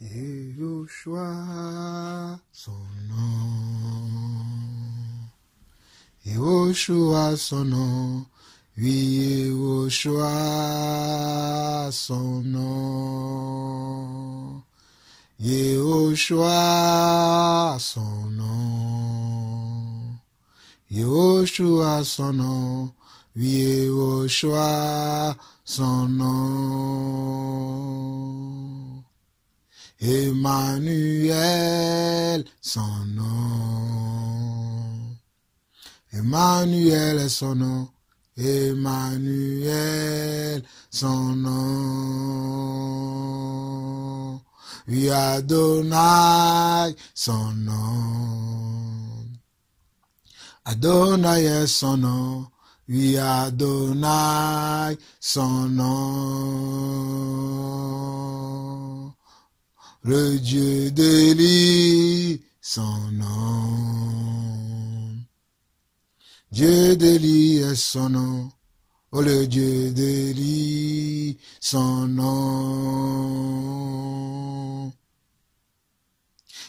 Yehoshua, son nom. Yehoshua, son nom. Oui, Yehoshua, son nom. Yehoshua, son nom. Yehoshua, son nom. Oui, Yehoshua, son nom. Emmanuel, son nom. Emmanuel est son nom. Emmanuel, son nom. Oui, Adonai, son nom. Adonai est son nom. Oui, Adonai, son nom. Le Dieu d'Élie, son nom. Dieu d'Élie est son nom. Oh, le Dieu d'Élie, son nom.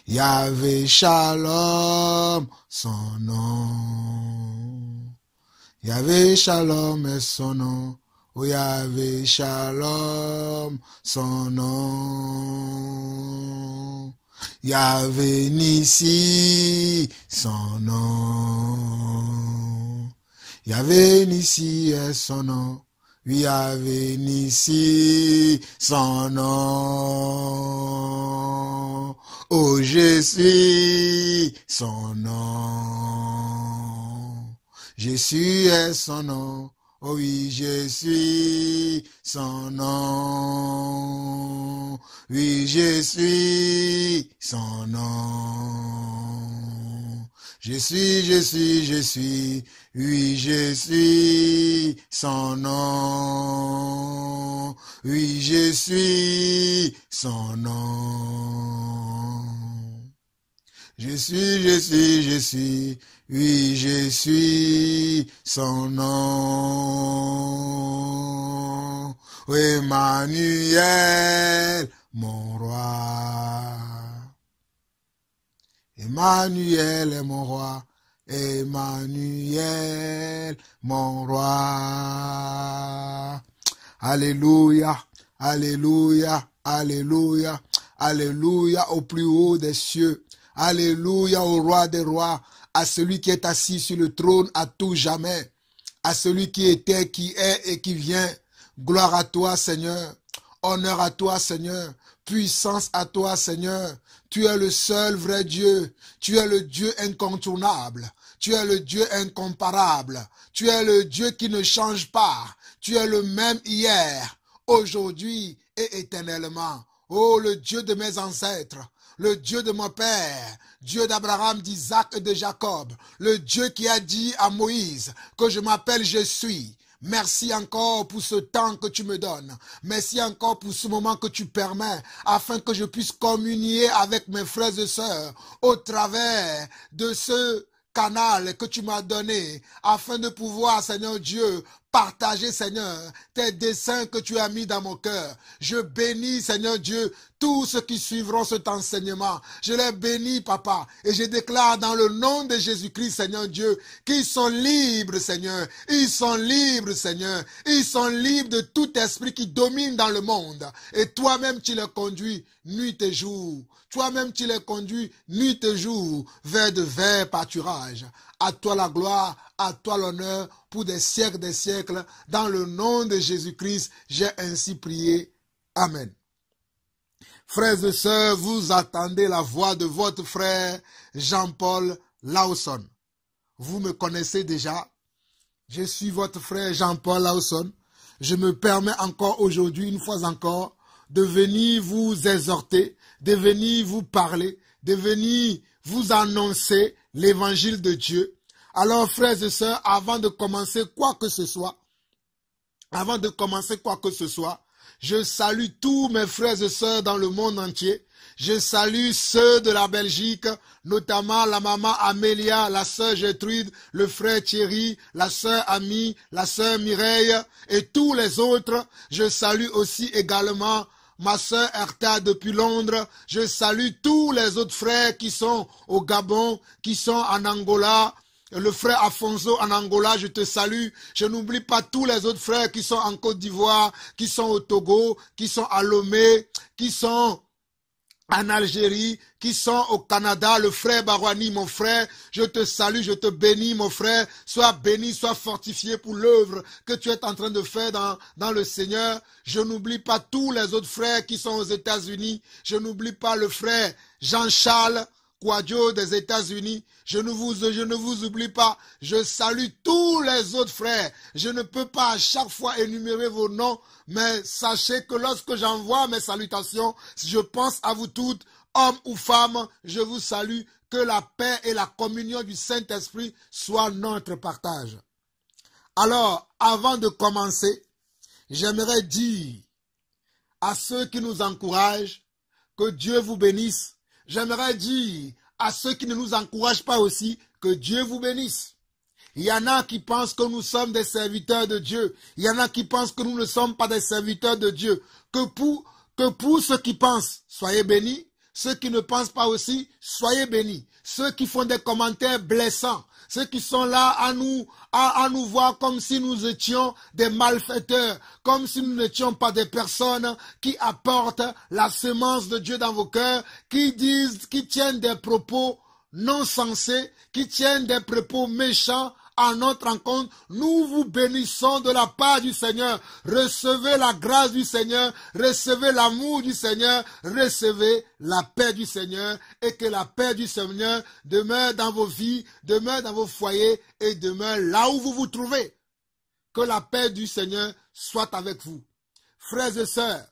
Yahvé Shalom, son nom. Yahvé Shalom est son nom. Oh, Yahvé Shalom, son nom. Yahvé Nissi, son nom. Yahvé Nissi est son nom. Oui, Yahvé Nissi, son nom. Oh, je suis son nom. Jésus est son nom. Oh oui, je suis son nom. Oui, je suis son nom. Je suis. Oui, je suis son nom. Oui, je suis son nom. Je suis. Oui, je suis son nom. Oh, Emmanuel, mon roi. Emmanuel est mon roi. Emmanuel, mon roi. Alléluia, alléluia, alléluia, alléluia au plus haut des cieux. Alléluia au roi des rois, à celui qui est assis sur le trône à tout jamais, à celui qui était, qui est et qui vient. Gloire à toi, Seigneur. Honneur à toi, Seigneur. Puissance à toi, Seigneur. Tu es le seul vrai Dieu. Tu es le Dieu incontournable. Tu es le Dieu incomparable. Tu es le Dieu qui ne change pas. Tu es le même hier, aujourd'hui et éternellement. Oh, le Dieu de mes ancêtres. Le Dieu de mon Père, Dieu d'Abraham, d'Isaac et de Jacob, le Dieu qui a dit à Moïse que je m'appelle je suis. Merci encore pour ce temps que tu me donnes. Merci encore pour ce moment que tu permets afin que je puisse communier avec mes frères et sœurs au travers de ce canal que tu m'as donné afin de pouvoir, Seigneur Dieu, partager, Seigneur, tes desseins que tu as mis dans mon cœur. Je bénis, Seigneur Dieu, tous ceux qui suivront cet enseignement. Je les bénis, Papa, et je déclare dans le nom de Jésus-Christ, Seigneur Dieu, qu'ils sont libres, Seigneur. Ils sont libres, Seigneur. Ils sont libres de tout esprit qui domine dans le monde. Et toi-même, tu les conduis nuit et jour. Toi-même, tu les conduis nuit et jour vers de verts pâturages. À toi la gloire, à toi l'honneur, pour des siècles, dans le nom de Jésus-Christ, j'ai ainsi prié. Amen. Frères et sœurs, vous attendez la voix de votre frère Jean-Paul Lawson. Vous me connaissez déjà. Je suis votre frère Jean-Paul Lawson. Je me permets encore aujourd'hui, une fois encore, de venir vous exhorter, de venir vous parler, de venir vous annoncer l'évangile de Dieu. Alors, frères et sœurs, avant de commencer quoi que ce soit, je salue tous mes frères et sœurs dans le monde entier. Je salue ceux de la Belgique, notamment la maman Amélia, la sœur Gertrude, le frère Thierry, la sœur Ami, la sœur Mireille et tous les autres. Je salue aussi également ma sœur Erta depuis Londres. Je salue tous les autres frères qui sont au Gabon, qui sont en Angola. Le frère Afonso en Angola, je te salue. Je n'oublie pas tous les autres frères qui sont en Côte d'Ivoire, qui sont au Togo, qui sont à Lomé, qui sont en Algérie, qui sont au Canada. Le frère Barouani, mon frère, je te salue, je te bénis, mon frère. Sois béni, sois fortifié pour l'œuvre que tu es en train de faire dans le Seigneur. Je n'oublie pas tous les autres frères qui sont aux États-Unis. Je n'oublie pas le frère Jean-Charles Kouadjo des États-Unis. Je ne vous oublie pas. Je salue tous les autres frères. Je ne peux pas à chaque fois énumérer vos noms, mais sachez que lorsque j'envoie mes salutations, je pense à vous toutes, hommes ou femmes, je vous salue. Que la paix et la communion du Saint-Esprit soient notre partage. Alors, avant de commencer, j'aimerais dire à ceux qui nous encouragent que Dieu vous bénisse. J'aimerais dire à ceux qui ne nous encouragent pas aussi que Dieu vous bénisse. Il y en a qui pensent que nous sommes des serviteurs de Dieu. Il y en a qui pensent que nous ne sommes pas des serviteurs de Dieu. Que pour ceux qui pensent, soyez bénis. Ceux qui ne pensent pas aussi, soyez bénis. Ceux qui font des commentaires blessants, ceux qui sont là à nous voir comme si nous étions des malfaiteurs, comme si nous n'étions pas des personnes qui apportent la semence de Dieu dans vos cœurs, qui tiennent des propos non sensés, qui tiennent des propos méchants à notre rencontre. Nous vous bénissons de la part du Seigneur. Recevez la grâce du Seigneur, recevez l'amour du Seigneur, recevez la paix du Seigneur, et que la paix du Seigneur demeure dans vos vies, demeure dans vos foyers et demeure là où vous vous trouvez. Que la paix du Seigneur soit avec vous. Frères et sœurs,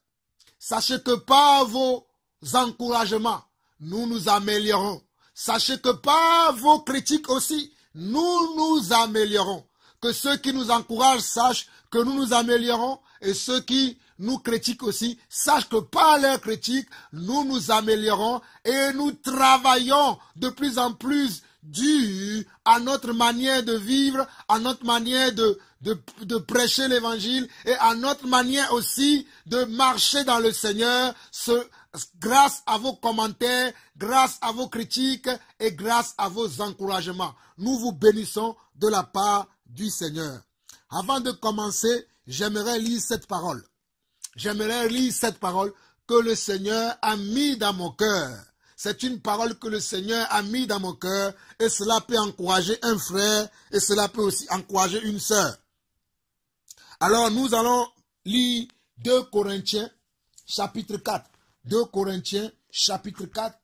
sachez que par vos encouragements, nous nous améliorons. Sachez que par vos critiques aussi, nous nous améliorons. Que ceux qui nous encouragent sachent que nous nous améliorons, et ceux qui nous critiquent aussi sachent que par leurs critiques, nous nous améliorons et nous travaillons de plus en plus dur à notre manière de vivre, à notre manière de prêcher l'évangile et à notre manière aussi de marcher dans le Seigneur, grâce à vos commentaires, grâce à vos critiques et grâce à vos encouragements. Nous vous bénissons de la part du Seigneur. Avant de commencer, j'aimerais lire cette parole. J'aimerais lire cette parole que le Seigneur a mis dans mon cœur. C'est une parole que le Seigneur a mis dans mon cœur et cela peut encourager un frère et cela peut aussi encourager une sœur. Alors nous allons lire 2 Corinthiens chapitre 4. 2 Corinthiens chapitre 4.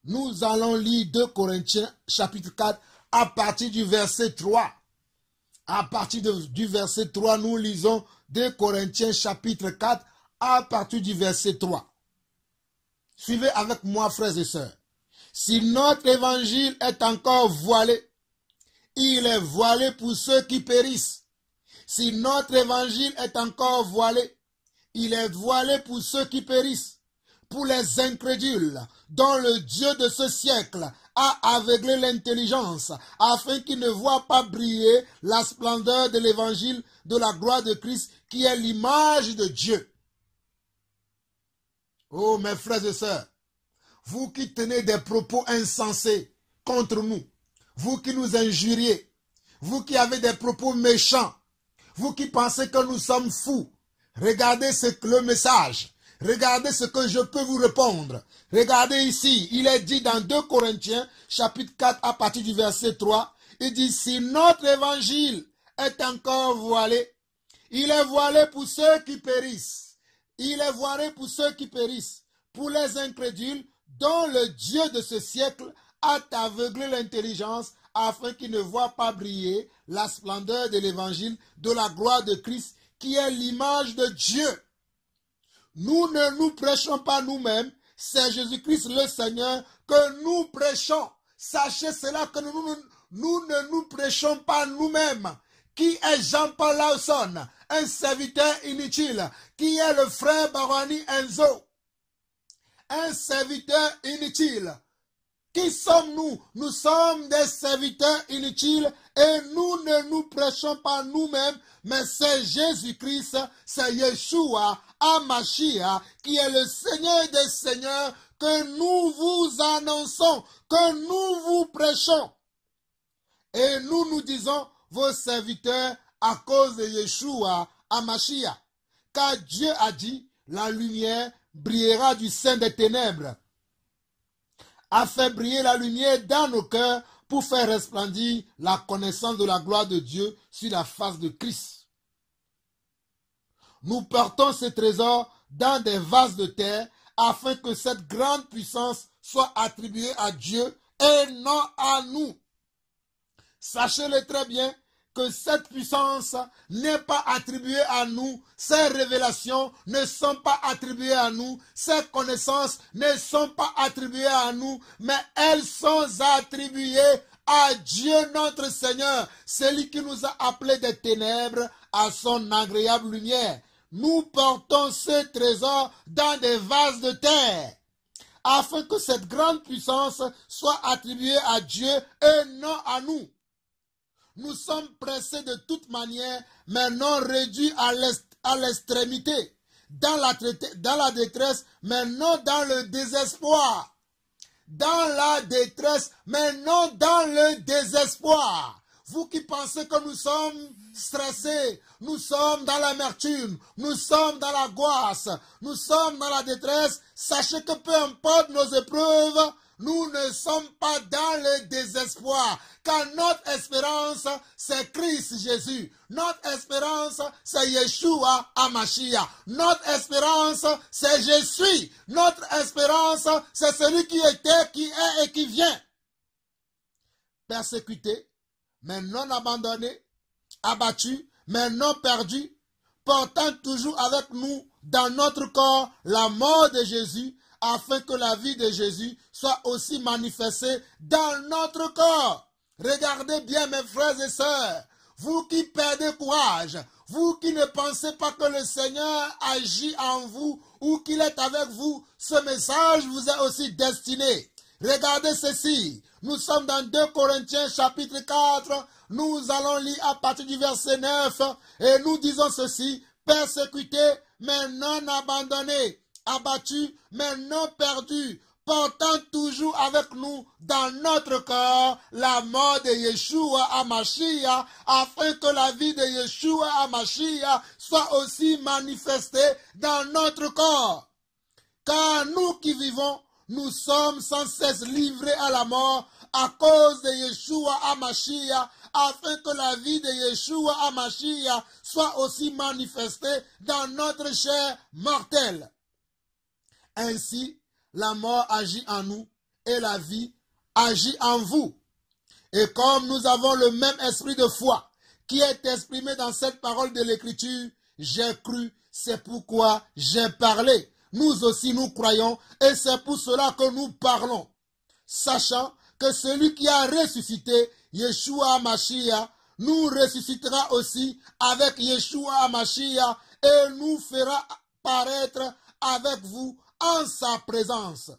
Nous allons lire 2 Corinthiens chapitre 4 à partir du verset 3. À partir du verset 3, nous lisons 2 Corinthiens chapitre 4 à partir du verset 3. Suivez avec moi, frères et sœurs. Si notre évangile est encore voilé, il est voilé pour ceux qui périssent. Si notre évangile est encore voilé, il est voilé pour ceux qui périssent, pour les incrédules, dont le Dieu de ce siècle a aveuglé l'intelligence, afin qu'ils ne voient pas briller la splendeur de l'évangile de la gloire de Christ, qui est l'image de Dieu. Oh, mes frères et sœurs, vous qui tenez des propos insensés contre nous, vous qui nous injuriez, vous qui avez des propos méchants, vous qui pensez que nous sommes fous, regardez le message, regardez ce que je peux vous répondre. Regardez ici, il est dit dans 2 Corinthiens, chapitre 4, à partir du verset 3, il dit, si notre évangile est encore voilé, il est voilé pour ceux qui périssent. Il est voilé pour ceux qui périssent, pour les incrédules, dont le Dieu de ce siècle a aveuglé l'intelligence, afin qu'ils ne voient pas briller la splendeur de l'évangile de la gloire de Christ, qui est l'image de Dieu. Nous ne nous prêchons pas nous-mêmes, c'est Jésus-Christ le Seigneur que nous prêchons. Sachez cela que nous ne nous prêchons pas nous-mêmes. Qui est Jean-Paul Lawson, un serviteur inutile? Qui est le frère Barouani Enzo? Un serviteur inutile. Qui sommes-nous? Nous sommes des serviteurs inutiles et nous ne nous prêchons pas nous-mêmes, mais c'est Jésus-Christ, c'est Yeshua, Amashia, qui est le Seigneur des Seigneurs, que nous vous annonçons, que nous vous prêchons. Et nous disons, vos serviteurs, à cause de Yeshua, Amashia. Car Dieu a dit, la lumière brillera du sein des ténèbres, a fait briller la lumière dans nos cœurs pour faire resplendir la connaissance de la gloire de Dieu sur la face de Christ. Nous portons ce trésor dans des vases de terre afin que cette grande puissance soit attribuée à Dieu et non à nous. Sachez-le très bien que cette puissance n'est pas attribuée à nous, ces révélations ne sont pas attribuées à nous, ces connaissances ne sont pas attribuées à nous, mais elles sont attribuées à Dieu notre Seigneur, celui qui nous a appelés des ténèbres à son agréable lumière. Nous portons ce trésor dans des vases de terre, afin que cette grande puissance soit attribuée à Dieu et non à nous. Nous sommes pressés de toute manière, mais non réduits à l'extrémité, dans la détresse, mais non dans le désespoir. Dans la détresse, mais non dans le désespoir. Vous qui pensez que nous sommes stressés, nous sommes dans l'amertume, nous sommes dans l'angoisse, nous sommes dans la détresse, sachez que peu importe nos épreuves, nous ne sommes pas dans le désespoir, car notre espérance, c'est Christ Jésus. Notre espérance, c'est Yeshua Amashia. Notre espérance, c'est Jésus. Notre espérance, c'est celui qui était, qui est et qui vient. Persécuté, mais non abandonné, abattu, mais non perdu, portant toujours avec nous dans notre corps la mort de Jésus, afin que la vie de Jésus soit aussi manifestée dans notre corps. Regardez bien mes frères et sœurs, vous qui perdez courage, vous qui ne pensez pas que le Seigneur agit en vous ou qu'il est avec vous, ce message vous est aussi destiné. Regardez ceci, nous sommes dans 2 Corinthiens chapitre 4, nous allons lire à partir du verset 9 et nous disons ceci, persécutés mais non abandonnés, abattus mais non perdus, portant toujours avec nous dans notre corps la mort de Yeshua Amashia, afin que la vie de Yeshua Amashia soit aussi manifestée dans notre corps. Car nous qui vivons, nous sommes sans cesse livrés à la mort à cause de Yeshua Amashia, afin que la vie de Yeshua Amashia soit aussi manifestée dans notre chair mortelle. Ainsi, la mort agit en nous et la vie agit en vous. Et comme nous avons le même esprit de foi qui est exprimé dans cette parole de l'Écriture, j'ai cru, c'est pourquoi j'ai parlé. Nous aussi nous croyons et c'est pour cela que nous parlons, sachant que celui qui a ressuscité Yeshua Amashia nous ressuscitera aussi avec Yeshua Amashia et nous fera paraître avec vous en sa présence.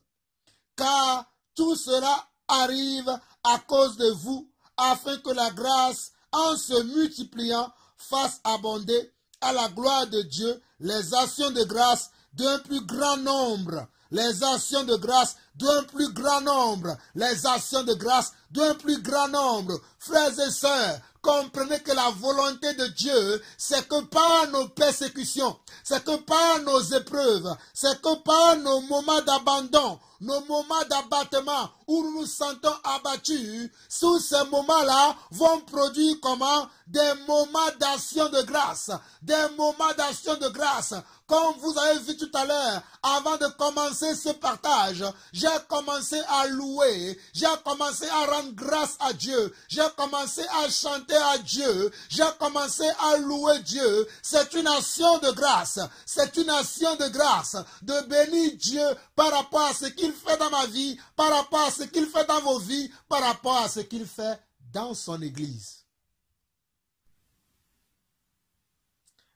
Car tout cela arrive à cause de vous, afin que la grâce, en se multipliant, fasse abonder à la gloire de Dieu les actions de grâce d'un plus grand nombre. Les actions de grâce d'un plus grand nombre. Les actions de grâce d'un plus grand nombre. Frères et sœurs, comprenez que la volonté de Dieu, c'est que par nos persécutions, c'est que par nos épreuves, c'est que par nos moments d'abandon, nos moments d'abattement où nous nous sentons abattus, sous ces moments-là vont produire comment? Des moments d'action de grâce. Des moments d'action de grâce. Comme vous avez vu tout à l'heure, avant de commencer ce partage, j'ai commencé à louer, j'ai commencé à rendre grâce à Dieu, j'ai commencé à chanter à Dieu, j'ai commencé à louer Dieu. C'est une action de grâce, c'est une action de grâce, de bénir Dieu par rapport à ce qu'il fait dans ma vie, par rapport à ce qu'il fait dans vos vies, par rapport à ce qu'il fait dans son Église.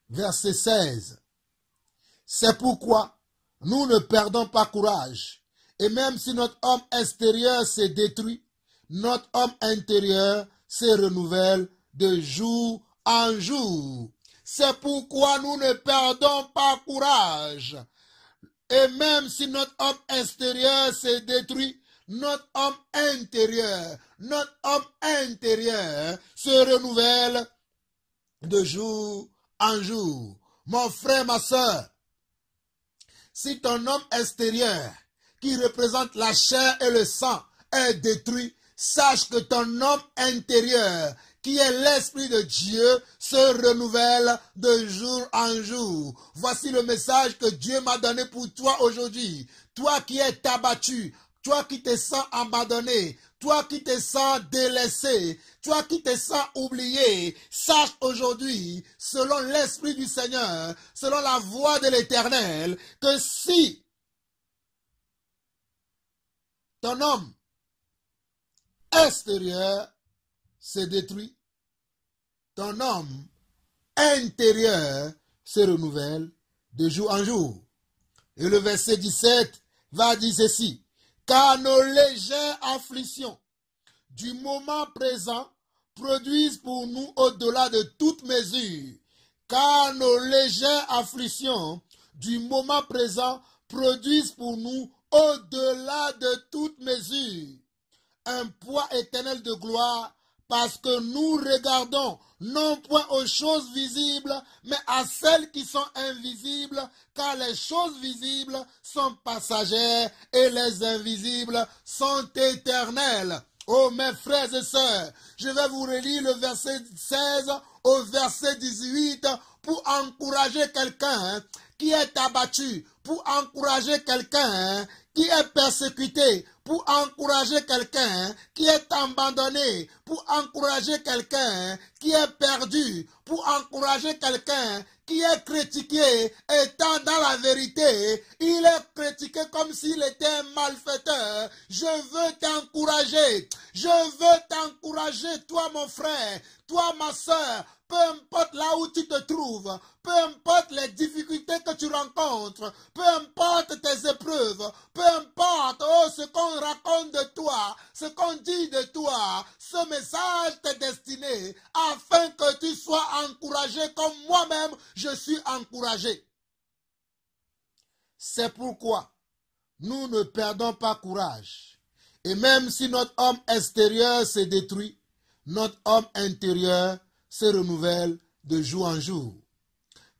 Verset 16. C'est pourquoi nous ne perdons pas courage Et même si notre homme extérieur s'est détruit, notre homme intérieur se renouvelle de jour en jour. C'est pourquoi nous ne perdons pas courage. Et même si notre homme extérieur s'est détruit, notre homme intérieur se renouvelle de jour en jour. Mon frère, ma soeur, si ton homme extérieur, qui représente la chair et le sang, est détruit, sache que ton homme intérieur, qui est l'Esprit de Dieu, se renouvelle de jour en jour. Voici le message que Dieu m'a donné pour toi aujourd'hui. Toi qui es abattu, toi qui te sens abandonné, toi qui te sens délaissé, toi qui te sens oublié, sache aujourd'hui, selon l'Esprit du Seigneur, selon la voix de l'Éternel, que si ton homme extérieur se détruit, ton homme intérieur se renouvelle de jour en jour. Et le verset 17 va dire ceci. Car nos légères afflictions du moment présent produisent pour nous au-delà de toute mesure. Car nos légères afflictions du moment présent produisent pour nous au-delà de toute mesure un poids éternel de gloire, parce que nous regardons non point aux choses visibles, mais à celles qui sont invisibles, car les choses visibles sont passagères et les invisibles sont éternelles. Oh mes frères et sœurs, je vais vous relire le verset 16 au verset 18 pour encourager quelqu'un qui est abattu, pour encourager quelqu'un qui est persécuté, pour encourager quelqu'un qui est abandonné, pour encourager quelqu'un qui est perdu, pour encourager quelqu'un qui est critiqué, étant dans la vérité, il est critiqué comme s'il était un malfaiteur. Je veux t'encourager, toi mon frère, toi ma soeur, peu importe là où tu te trouves, peu importe les difficultés que tu rencontres, peu importe tes épreuves, peu importe ce qu'on raconte de toi, ce qu'on dit de toi, ce message t'est destiné afin que tu sois encouragé comme moi-même je suis encouragé. C'est pourquoi nous ne perdons pas courage. Et même si notre homme extérieur se détruit, notre homme intérieur se renouvelle de jour en jour.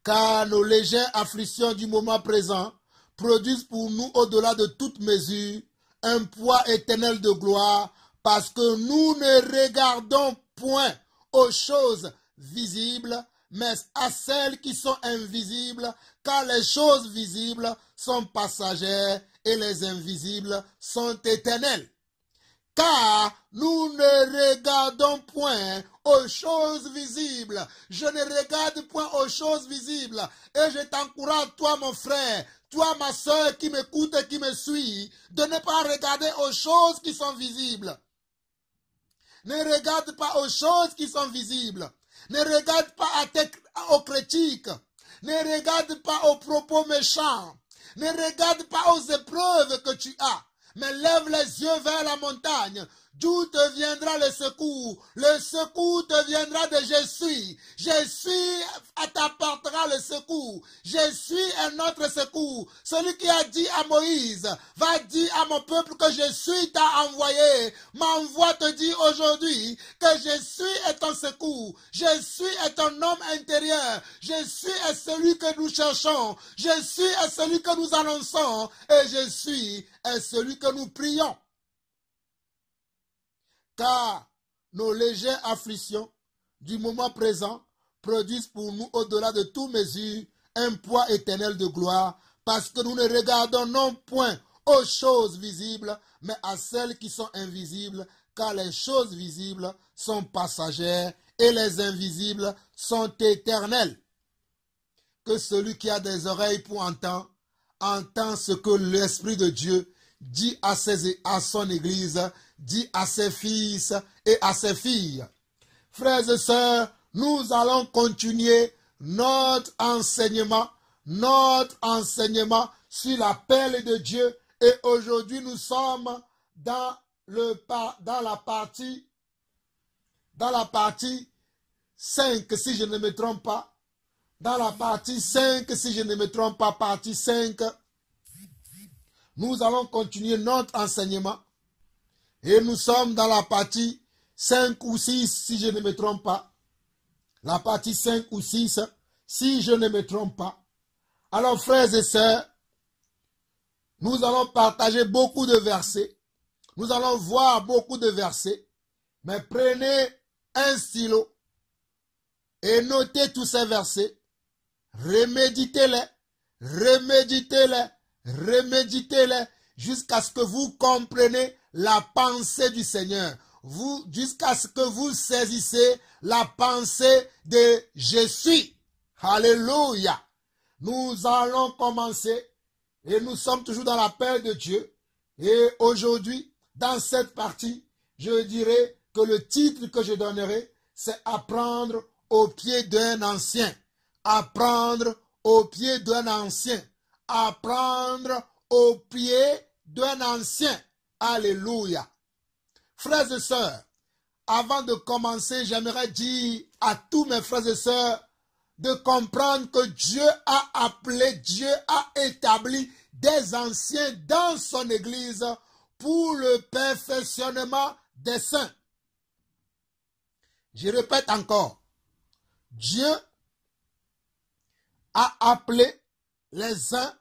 Car nos légères afflictions du moment présent produisent pour nous au-delà de toute mesure un poids éternel de gloire, parce que nous ne regardons point aux choses visibles, mais à celles qui sont invisibles, car les choses visibles sont passagères et les invisibles sont éternelles. Car nous ne regardons point aux choses visibles. Je ne regarde point aux choses visibles. Et je t'encourage, toi mon frère, toi ma soeur qui m'écoute et qui me suit, de ne pas regarder aux choses qui sont visibles. Ne regarde pas aux choses qui sont visibles. Ne regarde pas aux critiques. Ne regarde pas aux propos méchants. Ne regarde pas aux épreuves que tu as. Mais lève les yeux vers la montagne. D'où te viendra le secours? Le secours te viendra de Jésus. Jésus t'apportera le secours. Jésus est notre secours. Celui qui a dit à Moïse, va dire à mon peuple que Jésus t'a envoyé. M'envoie te dire aujourd'hui que Jésus est ton secours. Jésus est ton homme intérieur. Jésus est celui que nous cherchons. Jésus est celui que nous annonçons. Et Jésus est celui que nous prions. Car nos légères afflictions du moment présent produisent pour nous au-delà de toute mesure un poids éternel de gloire, parce que nous ne regardons non point aux choses visibles, mais à celles qui sont invisibles, car les choses visibles sont passagères et les invisibles sont éternelles. Que celui qui a des oreilles pour entendre, entend ce que l'Esprit de Dieu dit à son Église, dit à ses fils et à ses filles. Frères et sœurs, nous allons continuer notre enseignement sur l'appel de Dieu Et aujourd'hui, nous sommes dans la partie 5, si je ne me trompe pas. Dans la partie 5, si je ne me trompe pas, partie 5, nous allons continuer notre enseignement. Et nous sommes dans la partie 5 ou 6, si je ne me trompe pas. La partie 5 ou 6, si je ne me trompe pas. Alors, frères et sœurs, nous allons partager beaucoup de versets. Nous allons voir beaucoup de versets. Mais prenez un stylo et notez tous ces versets. Reméditez-les, reméditez-les, reméditez-les jusqu'à ce que vous compreniez la pensée du Seigneur. Jusqu'à ce que vous saisissez la pensée de Jésus. Alléluia. Nous allons commencer et nous sommes toujours dans la paix de Dieu. Et aujourd'hui, dans cette partie, je dirais que le titre que je donnerai, c'est apprendre au pied d'un ancien. Apprendre au pied d'un ancien. Apprendre au pied d'un ancien. Alléluia. Frères et sœurs, avant de commencer, j'aimerais dire à tous mes frères et sœurs de comprendre que Dieu a appelé, Dieu a établi des anciens dans son Église pour le perfectionnement des saints. Je répète encore, Dieu a appelé les uns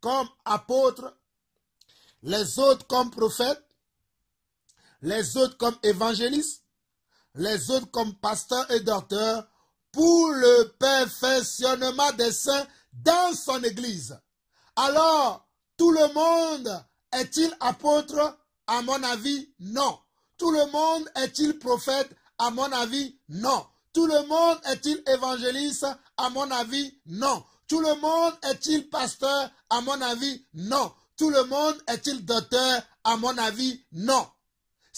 comme apôtres, les autres comme prophètes, les autres comme évangélistes, les autres comme pasteurs et docteurs, pour le perfectionnement des saints dans son Église. Alors, tout le monde est-il apôtre? À mon avis, non. Tout le monde est-il prophète? À mon avis, non. Tout le monde est-il évangéliste? À mon avis, non. Tout le monde est-il pasteur? À mon avis, non. Tout le monde est-il docteur? À mon avis, non.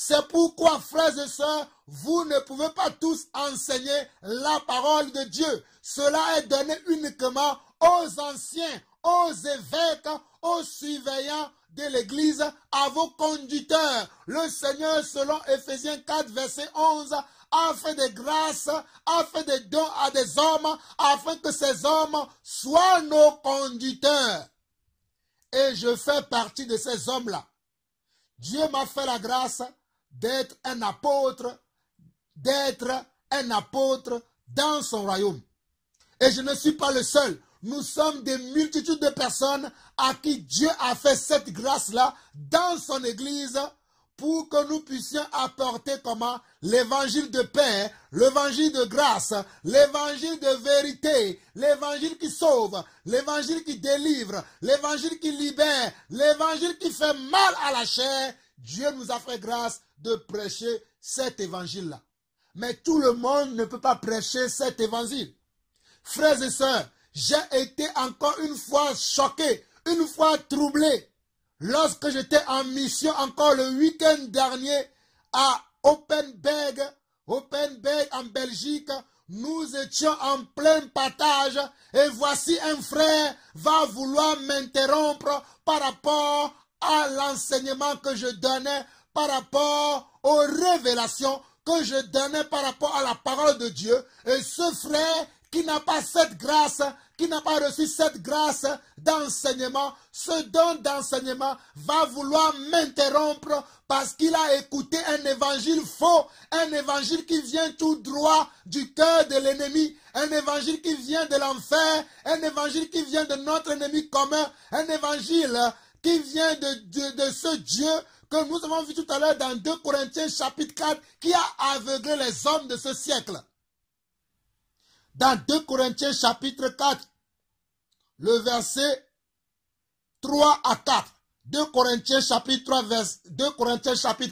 C'est pourquoi, frères et sœurs, vous ne pouvez pas tous enseigner la parole de Dieu. Cela est donné uniquement aux anciens, aux évêques, aux surveillants de l'Église, à vos conducteurs. Le Seigneur, selon Éphésiens 4, verset 11, a fait des grâces, a fait des dons à des hommes, afin que ces hommes soient nos conducteurs. Et je fais partie de ces hommes-là. Dieu m'a fait la grâce d'être un apôtre dans son royaume. Et je ne suis pas le seul. Nous sommes des multitudes de personnes à qui Dieu a fait cette grâce-là dans son Église pour que nous puissions apporter comment? L'évangile de paix, l'évangile de grâce, l'évangile de vérité, l'évangile qui sauve, l'évangile qui délivre, l'évangile qui libère, l'évangile qui fait mal à la chair. Dieu nous a fait grâce de prêcher cet évangile-là. Mais tout le monde ne peut pas prêcher cet évangile. Frères et sœurs, j'ai été encore une fois choqué, une fois troublé, lorsque j'étais en mission encore le week-end dernier à Oppenberg en Belgique. Nous étions en plein partage et voici un frère va vouloir m'interrompre par rapport à l'enseignement que je donnais, par rapport aux révélations que je donnais par rapport à la parole de Dieu. Et ce frère qui n'a pas cette grâce, qui n'a pas reçu cette grâce d'enseignement, ce don d'enseignement va vouloir m'interrompre parce qu'il a écouté un évangile faux, un évangile qui vient tout droit du cœur de l'ennemi, un évangile qui vient de l'enfer, un évangile qui vient de notre ennemi commun, un évangile qui vient de ce Dieu que nous avons vu tout à l'heure dans 2 Corinthiens chapitre 4 qui a aveuglé les hommes de ce siècle. Dans 2 Corinthiens chapitre 4, le verset 3 à 4. 2 Corinthiens chapitre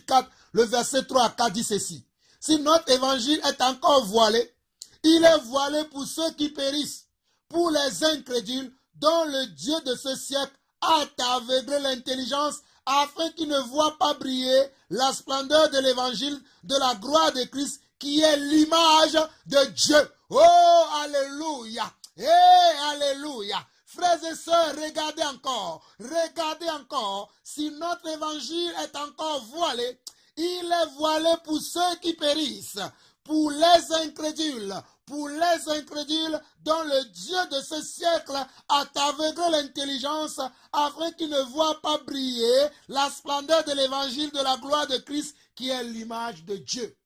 4, le verset 3 à 4 dit ceci. Si notre évangile est encore voilé, il est voilé pour ceux qui périssent, pour les incrédules dont le Dieu de ce siècle a aveuglé l'intelligence afin qu'ils ne voient pas briller la splendeur de l'évangile de la gloire de Christ qui est l'image de Dieu. Oh, alléluia! Eh, alléluia! Frères et sœurs, regardez encore, si notre évangile est encore voilé, il est voilé pour ceux qui périssent, pour les incrédules dont le Dieu de ce siècle a aveuglé l'intelligence afin qu'ils ne voient pas briller la splendeur de l'évangile de la gloire de Christ qui est l'image de Dieu.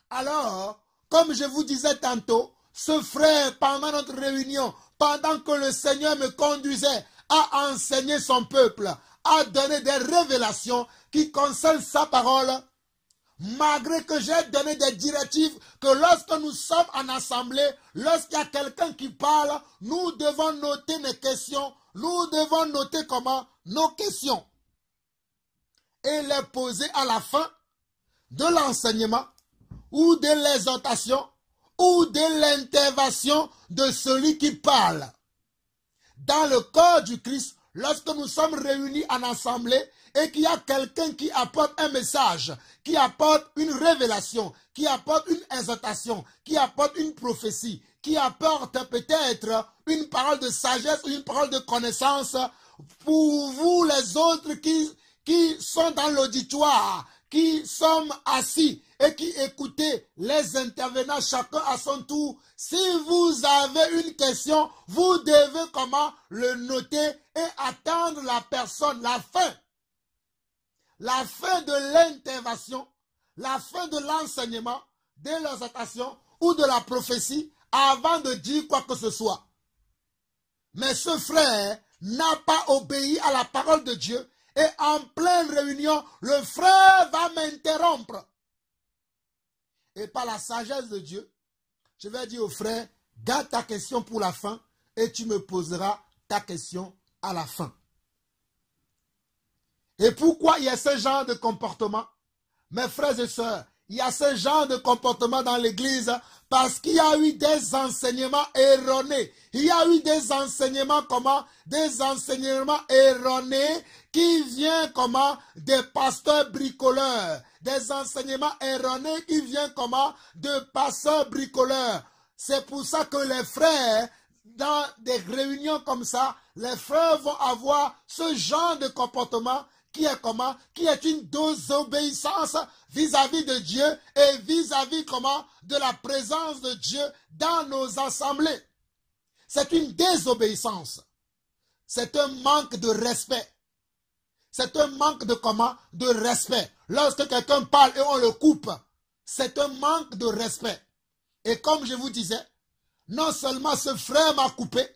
Alors, comme je vous disais tantôt, ce frère, pendant notre réunion, pendant que le Seigneur me conduisait à enseigner son peuple, à donner des révélations qui concernent sa parole, malgré que j'ai donné des directives que lorsque nous sommes en assemblée, lorsqu'il y a quelqu'un qui parle, nous devons noter nos questions, nous devons noter comment nos questions et les poser à la fin de l'enseignement ou de l'exhortation ou de l'intervention de celui qui parle. Dans le corps du Christ, lorsque nous sommes réunis en assemblée et qu'il y a quelqu'un qui apporte un message, qui apporte une révélation, qui apporte une exhortation, qui apporte une prophétie, qui apporte peut-être une parole de sagesse ou une parole de connaissance, pour vous les autres qui sont dans l'auditoire, qui sommes assis et qui écoutez les intervenants chacun à son tour, si vous avez une question, vous devez comment le noter et attendre la personne, la fin de l'intervention, la fin de l'enseignement, de l'exhortation ou de la prophétie avant de dire quoi que ce soit. Mais ce frère n'a pas obéi à la parole de Dieu et en pleine réunion, le frère va m'interrompre. Et par la sagesse de Dieu, je vais dire au frère, garde ta question pour la fin et tu me poseras ta question à la fin. Et pourquoi il y a ce genre de comportement? Mes frères et sœurs, il y a ce genre de comportement dans l'église parce qu'il y a eu des enseignements erronés. Il y a eu des enseignements comment? Des enseignements erronés qui viennent comment? Des pasteurs bricoleurs. Des enseignements erronés qui viennent comment? De pasteurs bricoleurs. C'est pour ça que les frères, dans des réunions comme ça, les frères vont avoir ce genre de comportement qui est comment? Qui est une désobéissance vis-à-vis de Dieu et vis-à-vis comment? De la présence de Dieu dans nos assemblées. C'est une désobéissance. C'est un manque de respect. C'est un manque de comment? De respect. Lorsque quelqu'un parle et on le coupe, c'est un manque de respect. Et comme je vous disais, non seulement ce frère m'a coupé,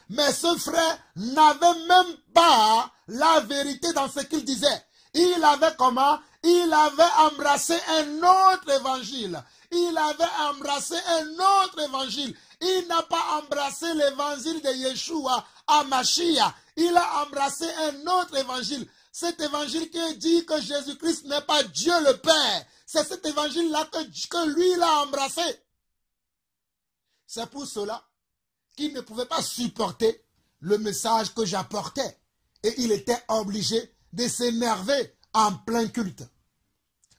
mais ce frère n'avait même pas la vérité dans ce qu'il disait. Il avait comment? Il avait embrassé un autre évangile. Il avait embrassé un autre évangile. Il n'a pas embrassé l'évangile de Yeshua à Mashiach. Il a embrassé un autre évangile. Cet évangile qui dit que Jésus-Christ n'est pas Dieu le Père. C'est cet évangile-là que lui, il a embrassé. C'est pour cela qu'il ne pouvait pas supporter le message que j'apportais. Et il était obligé de s'énerver en plein culte.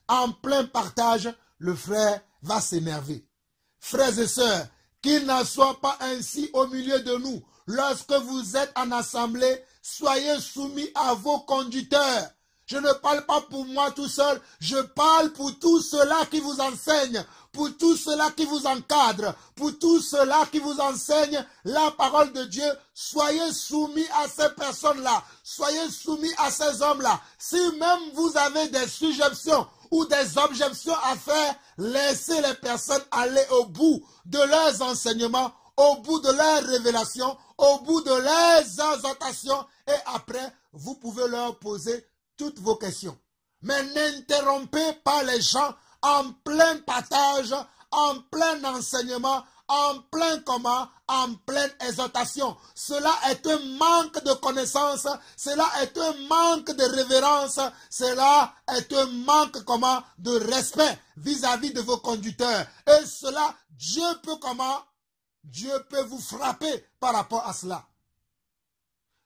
En plein partage, le frère va s'énerver. Frères et sœurs, qu'il n'en soit pas ainsi au milieu de nous. Lorsque vous êtes en assemblée, soyez soumis à vos conducteurs. Je ne parle pas pour moi tout seul, je parle pour tous ceux-là qui vous enseignent, pour tous ceux-là qui vous encadrent, pour tous ceux-là qui vous enseignent la parole de Dieu. Soyez soumis à ces personnes-là, soyez soumis à ces hommes-là. Si même vous avez des suggestions ou des objections à faire, laissez les personnes aller au bout de leurs enseignements, au bout de leurs révélations, au bout de leurs exhortations, et après, vous pouvez leur poser toutes vos questions. Mais n'interrompez pas les gens en plein partage, en plein enseignement, en plein comment, en pleine exhortation. Cela est un manque de connaissance, cela est un manque de révérence, cela est un manque comment, de respect vis-à-vis de vos conducteurs. Et cela, Dieu peut comment? Dieu peut vous frapper par rapport à cela.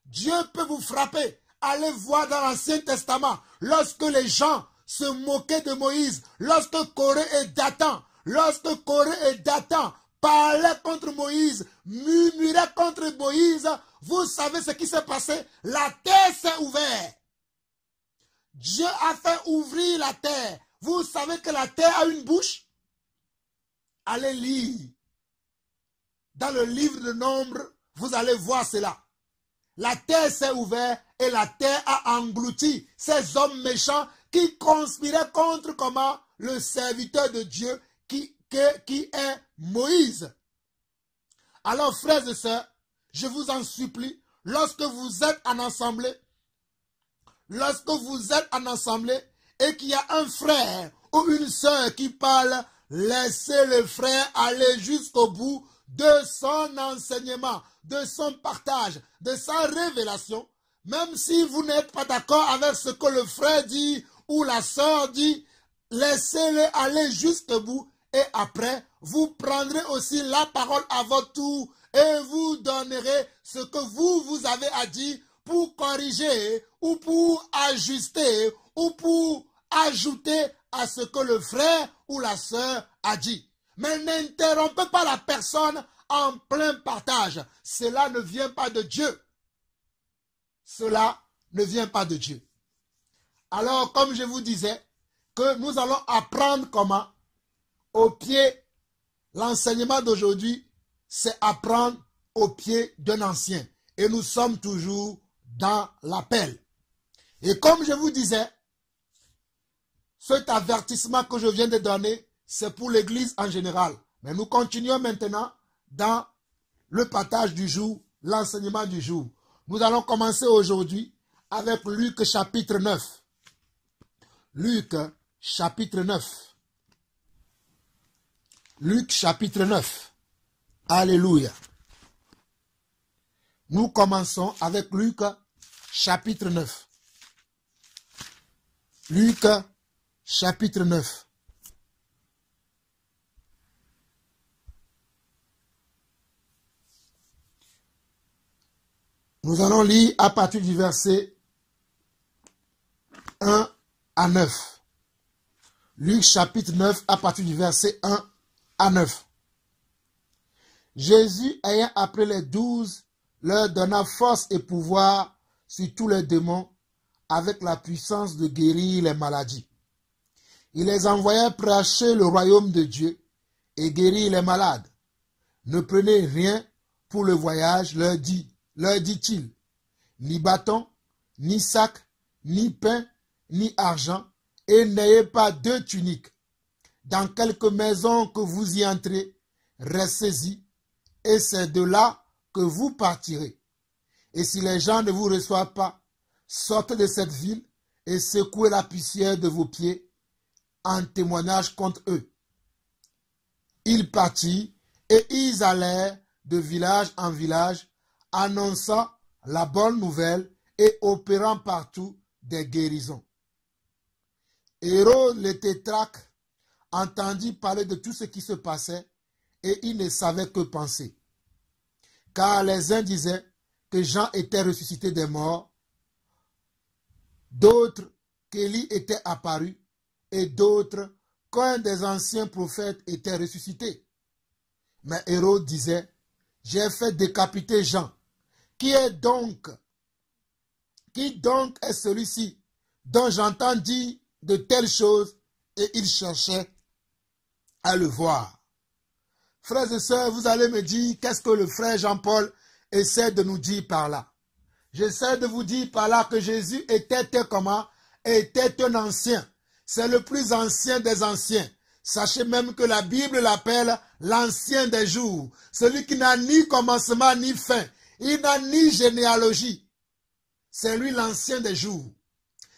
Dieu peut vous frapper. Allez voir dans l'Ancien Testament, lorsque les gens se moquaient de Moïse, lorsque Corée et Dathan parlaient contre Moïse, murmuraient contre Moïse, vous savez ce qui s'est passé? La terre s'est ouverte. Dieu a fait ouvrir la terre. Vous savez que la terre a une bouche? Allez lire. Dans le livre de Nombre, vous allez voir cela. La terre s'est ouverte et la terre a englouti ces hommes méchants qui conspiraient contre comment? Le serviteur de Dieu qui est Moïse. Alors, frères et sœurs, je vous en supplie, lorsque vous êtes en assemblée et qu'il y a un frère ou une sœur qui parle, laissez le frère aller jusqu'au bout de son enseignement, de son partage, de sa révélation. Même si vous n'êtes pas d'accord avec ce que le frère dit ou la sœur dit, laissez-le aller jusqu'au bout et après, vous prendrez aussi la parole à votre tour et vous donnerez ce que vous avez à dire pour corriger ou pour ajuster ou pour ajouter à ce que le frère ou la sœur a dit. Mais n'interrompez pas la personne en plein partage. Cela ne vient pas de Dieu. Cela ne vient pas de Dieu. Alors, comme je vous disais, que nous allons apprendre comment, au pied, l'enseignement d'aujourd'hui, c'est apprendre au pied d'un ancien. Et nous sommes toujours dans l'appel. Et comme je vous disais, cet avertissement que je viens de donner, c'est pour l'Église en général. Mais nous continuons maintenant dans le partage du jour, l'enseignement du jour. Nous allons commencer aujourd'hui avec Luc chapitre 9. Luc chapitre 9. Luc chapitre 9. Alléluia. Nous commençons avec Luc chapitre 9. Luc chapitre 9. Nous allons lire à partir du verset 1 à 9. Luc chapitre 9 à partir du verset 1 à 9. Jésus, ayant appelé les 12, leur donna force et pouvoir sur tous les démons avec la puissance de guérir les maladies. Il les envoya prêcher le royaume de Dieu et guérir les malades. Ne prenez rien pour le voyage, leur dit-il, ni bâton, ni sac, ni pain, ni argent, et n'ayez pas 2 tuniques. Dans quelque maison que vous y entrez, restez-y, et c'est de là que vous partirez. Et si les gens ne vous reçoivent pas, sortez de cette ville et secouez la poussière de vos pieds en témoignage contre eux. Ils partirent et ils allèrent de village en village, annonçant la bonne nouvelle et opérant partout des guérisons. Hérode le tétrarque entendit parler de tout ce qui se passait et il ne savait que penser. Car les uns disaient que Jean était ressuscité des morts, d'autres qu'Élie était apparu et d'autres qu'un des anciens prophètes était ressuscité. Mais Hérode disait, j'ai fait décapiter Jean. Qui donc est celui-ci dont j'entends dire de telles choses? Et il cherchait à le voir. Frères et sœurs, vous allez me dire qu'est-ce que le frère Jean-Paul essaie de nous dire par là. J'essaie de vous dire par là que Jésus était comment? Était un ancien. C'est le plus ancien des anciens. Sachez même que la Bible l'appelle l'ancien des jours. Celui qui n'a ni commencement ni fin. Il n'a ni généalogie. C'est lui l'ancien des jours.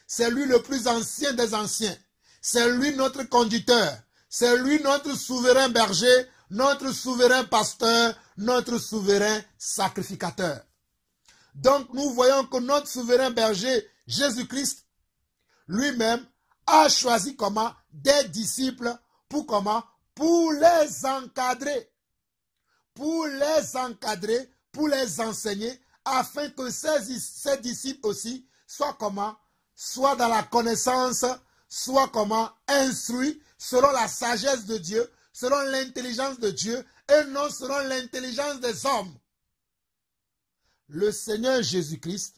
C'est lui le plus ancien des anciens. C'est lui notre conducteur. C'est lui notre souverain berger, notre souverain pasteur, notre souverain sacrificateur. Donc nous voyons que notre souverain berger, Jésus-Christ, lui-même, a choisi comment? Des disciples pour comment? Pour les encadrer. Pour les encadrer, pour les enseigner, afin que ces disciples aussi soient comment? Soit dans la connaissance, soit comment? Instruits selon la sagesse de Dieu, selon l'intelligence de Dieu et non selon l'intelligence des hommes. Le Seigneur Jésus-Christ,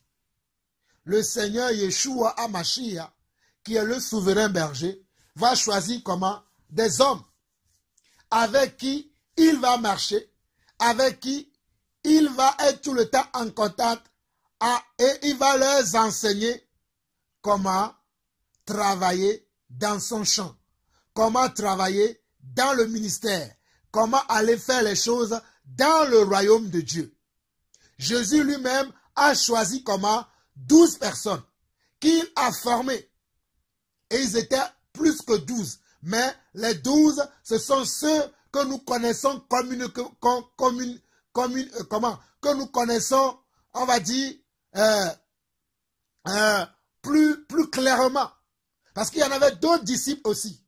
le Seigneur Yeshua HaMashiach, qui est le souverain berger, va choisir comment? Des hommes avec qui il va marcher, avec qui il va être tout le temps en contact et il va leur enseigner comment travailler dans son champ, comment travailler dans le ministère, comment aller faire les choses dans le royaume de Dieu. Jésus lui-même a choisi comment 12 personnes qu'il a formées. Et ils étaient plus que 12. Mais les 12, ce sont ceux que nous connaissons que nous connaissons, on va dire, plus clairement. Parce qu'il y en avait d'autres disciples aussi,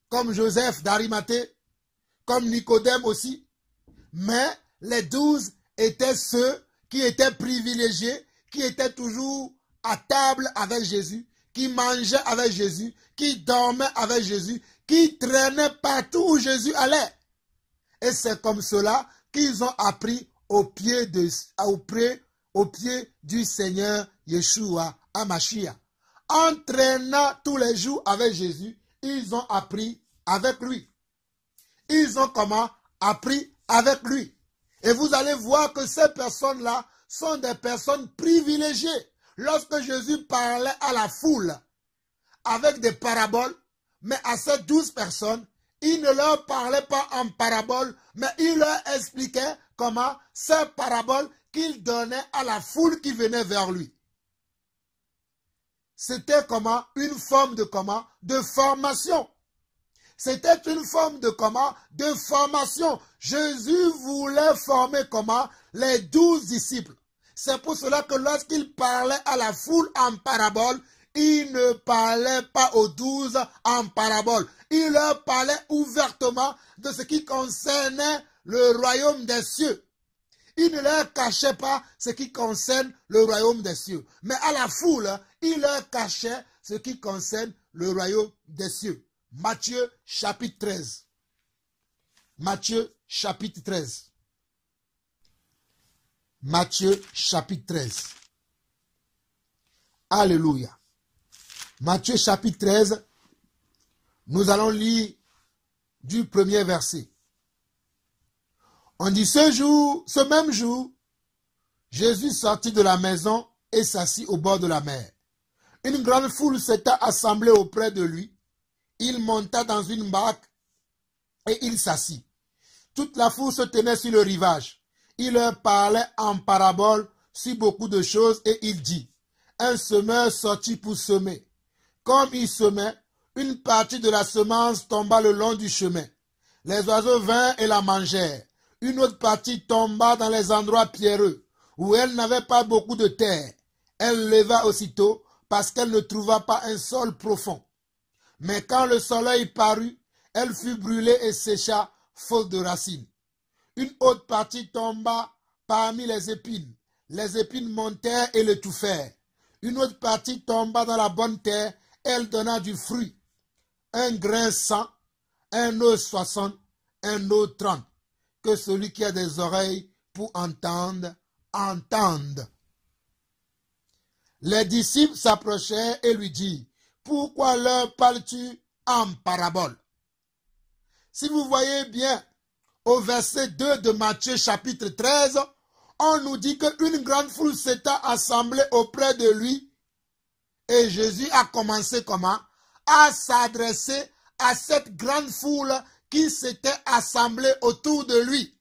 comme Joseph d'Arimathée, comme Nicodème aussi. Mais les 12 étaient ceux qui étaient privilégiés, qui étaient toujours à table avec Jésus, qui mangeaient avec Jésus, qui dormaient avec Jésus, qui traînaient partout où Jésus allait. Et c'est comme cela qu'ils ont appris au pied du Seigneur Yeshua HaMashiach. En traînant tous les jours avec Jésus, ils ont appris avec lui. Ils ont comment? Appris avec lui. Et vous allez voir que ces personnes-là sont des personnes privilégiées. Lorsque Jésus parlait à la foule avec des paraboles, mais à ces 12 personnes, il ne leur parlait pas en paraboles, mais il leur expliquait comment ces paraboles qu'il donnait à la foule qui venait vers lui. C'était comment? Une forme de comment? De formation. C'était une forme de comment? De formation. Jésus voulait former comment? Les 12 disciples. C'est pour cela que lorsqu'il parlait à la foule en parabole, il ne parlait pas aux 12 en parabole. Il leur parlait ouvertement de ce qui concernait le royaume des cieux. Il ne leur cachait pas ce qui concerne le royaume des cieux. Mais à la foule, il leur cachait ce qui concerne le royaume des cieux. Matthieu chapitre 13. Matthieu chapitre 13. Matthieu chapitre 13. Alléluia. Matthieu chapitre 13, nous allons lire du premier verset. On dit ce même jour, Jésus sortit de la maison et s'assit au bord de la mer. Une grande foule s'était assemblée auprès de lui. Il monta dans une barque et il s'assit. Toute la foule se tenait sur le rivage. Il leur parlait en parabole sur beaucoup de choses et il dit, un semeur sortit pour semer. Comme il semait, une partie de la semence tomba le long du chemin. Les oiseaux vinrent et la mangèrent. Une autre partie tomba dans les endroits pierreux, où elle n'avait pas beaucoup de terre. Elle leva aussitôt, parce qu'elle ne trouva pas un sol profond. Mais quand le soleil parut, elle fut brûlée et sécha, faute de racines. Une autre partie tomba parmi les épines. Les épines montèrent et l'étouffèrent. Une autre partie tomba dans la bonne terre, elle donna du fruit. Un grain 100, un autre 60, un autre 30. Que celui qui a des oreilles pour entendre, entende. Les disciples s'approchèrent et lui dirent, pourquoi leur parles-tu en parabole? Si vous voyez bien, au verset 2 de Matthieu chapitre 13, on nous dit qu'une grande foule s'était assemblée auprès de lui et Jésus a commencé comment? À s'adresser à cette grande foule qui s'était assemblée autour de lui.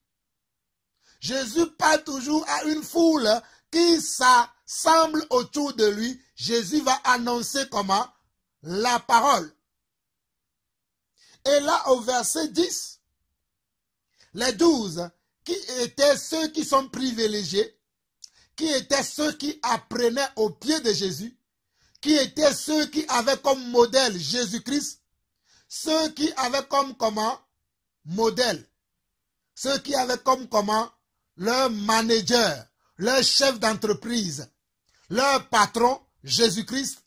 Jésus parle toujours à une foule qui s'assemble autour de lui. Jésus va annoncer comment? La parole. Et là, au verset 10, les 12, qui étaient ceux qui sont privilégiés, qui étaient ceux qui apprenaient au pied de Jésus, qui étaient ceux qui avaient comme modèle Jésus-Christ, ceux qui avaient comme comment? Modèle. Ceux qui avaient comme comment? Leur manager, leur chef d'entreprise, leur patron, Jésus-Christ,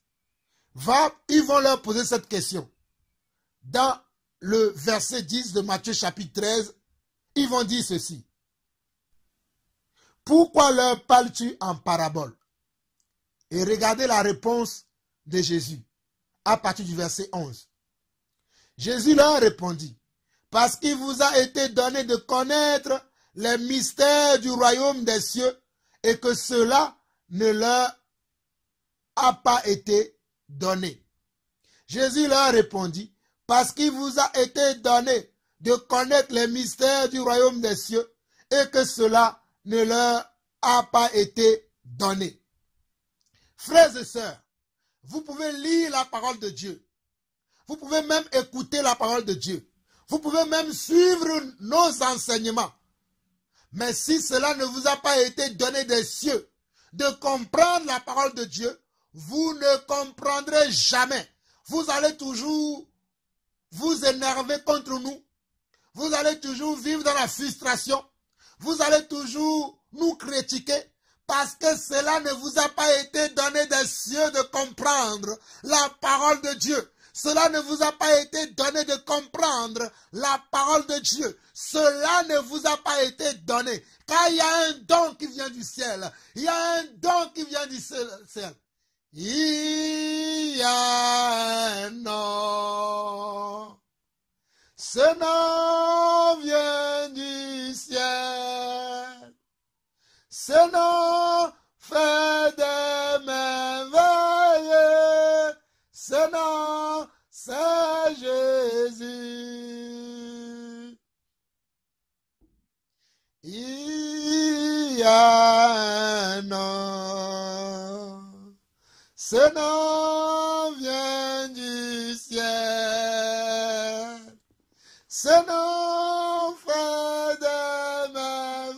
ils vont leur poser cette question. Dans le verset 10 de Matthieu chapitre 13, ils vont dire ceci. Pourquoi leur parles-tu en parabole? Et regardez la réponse de Jésus à partir du verset 11. Jésus leur répondit, parce qu'il vous a été donné de connaître les mystères du royaume des cieux et que cela ne leur a pas été donné. Jésus leur répondit, parce qu'il vous a été donné de connaître les mystères du royaume des cieux et que cela ne leur a pas été donné. Frères et sœurs, vous pouvez lire la parole de Dieu. Vous pouvez même écouter la parole de Dieu. Vous pouvez même suivre nos enseignements. Mais si cela ne vous a pas été donné des cieux, de comprendre la parole de Dieu, vous ne comprendrez jamais. Vous allez toujours vous énerver contre nous. Vous allez toujours vivre dans la frustration. Vous allez toujours nous critiquer parce que cela ne vous a pas été donné des cieux de comprendre la parole de Dieu. Cela ne vous a pas été donné de comprendre la parole de Dieu. Cela ne vous a pas été donné. Car il y a un don qui vient du ciel. Il y a un don qui vient du ciel. Il y a un nom. Ce nom vient du ciel. Ce nom fait des merveilles. Ce nom, c'est Jésus. Il y a un nom. Ce nom vient du ciel. Ce nom fait des merveilles.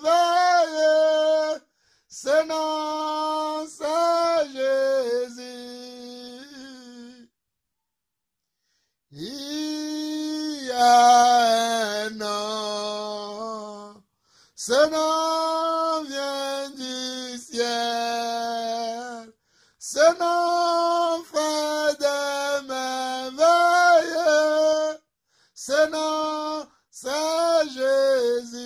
Ce nom, c'est Jésus. Il y a un nom. Ce nom vient du ciel. Ce nom fait des merveilles. Ce nom, c'est Jésus.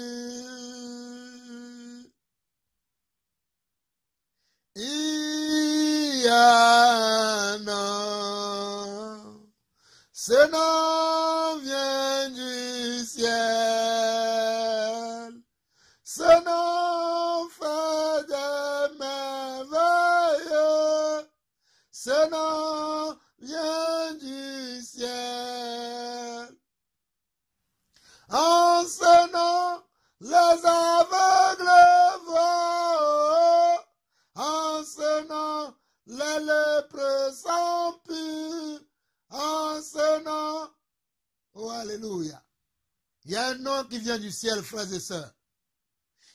Il y a un nom. Ce nom vient du ciel. Ce nom fait des merveilles. Ce nom vient du ciel. En ce nom, les aveugles voient. En ce nom, les lépreux sont purs. En ce nom, oh alléluia. Il y a un nom qui vient du ciel, frères et sœurs.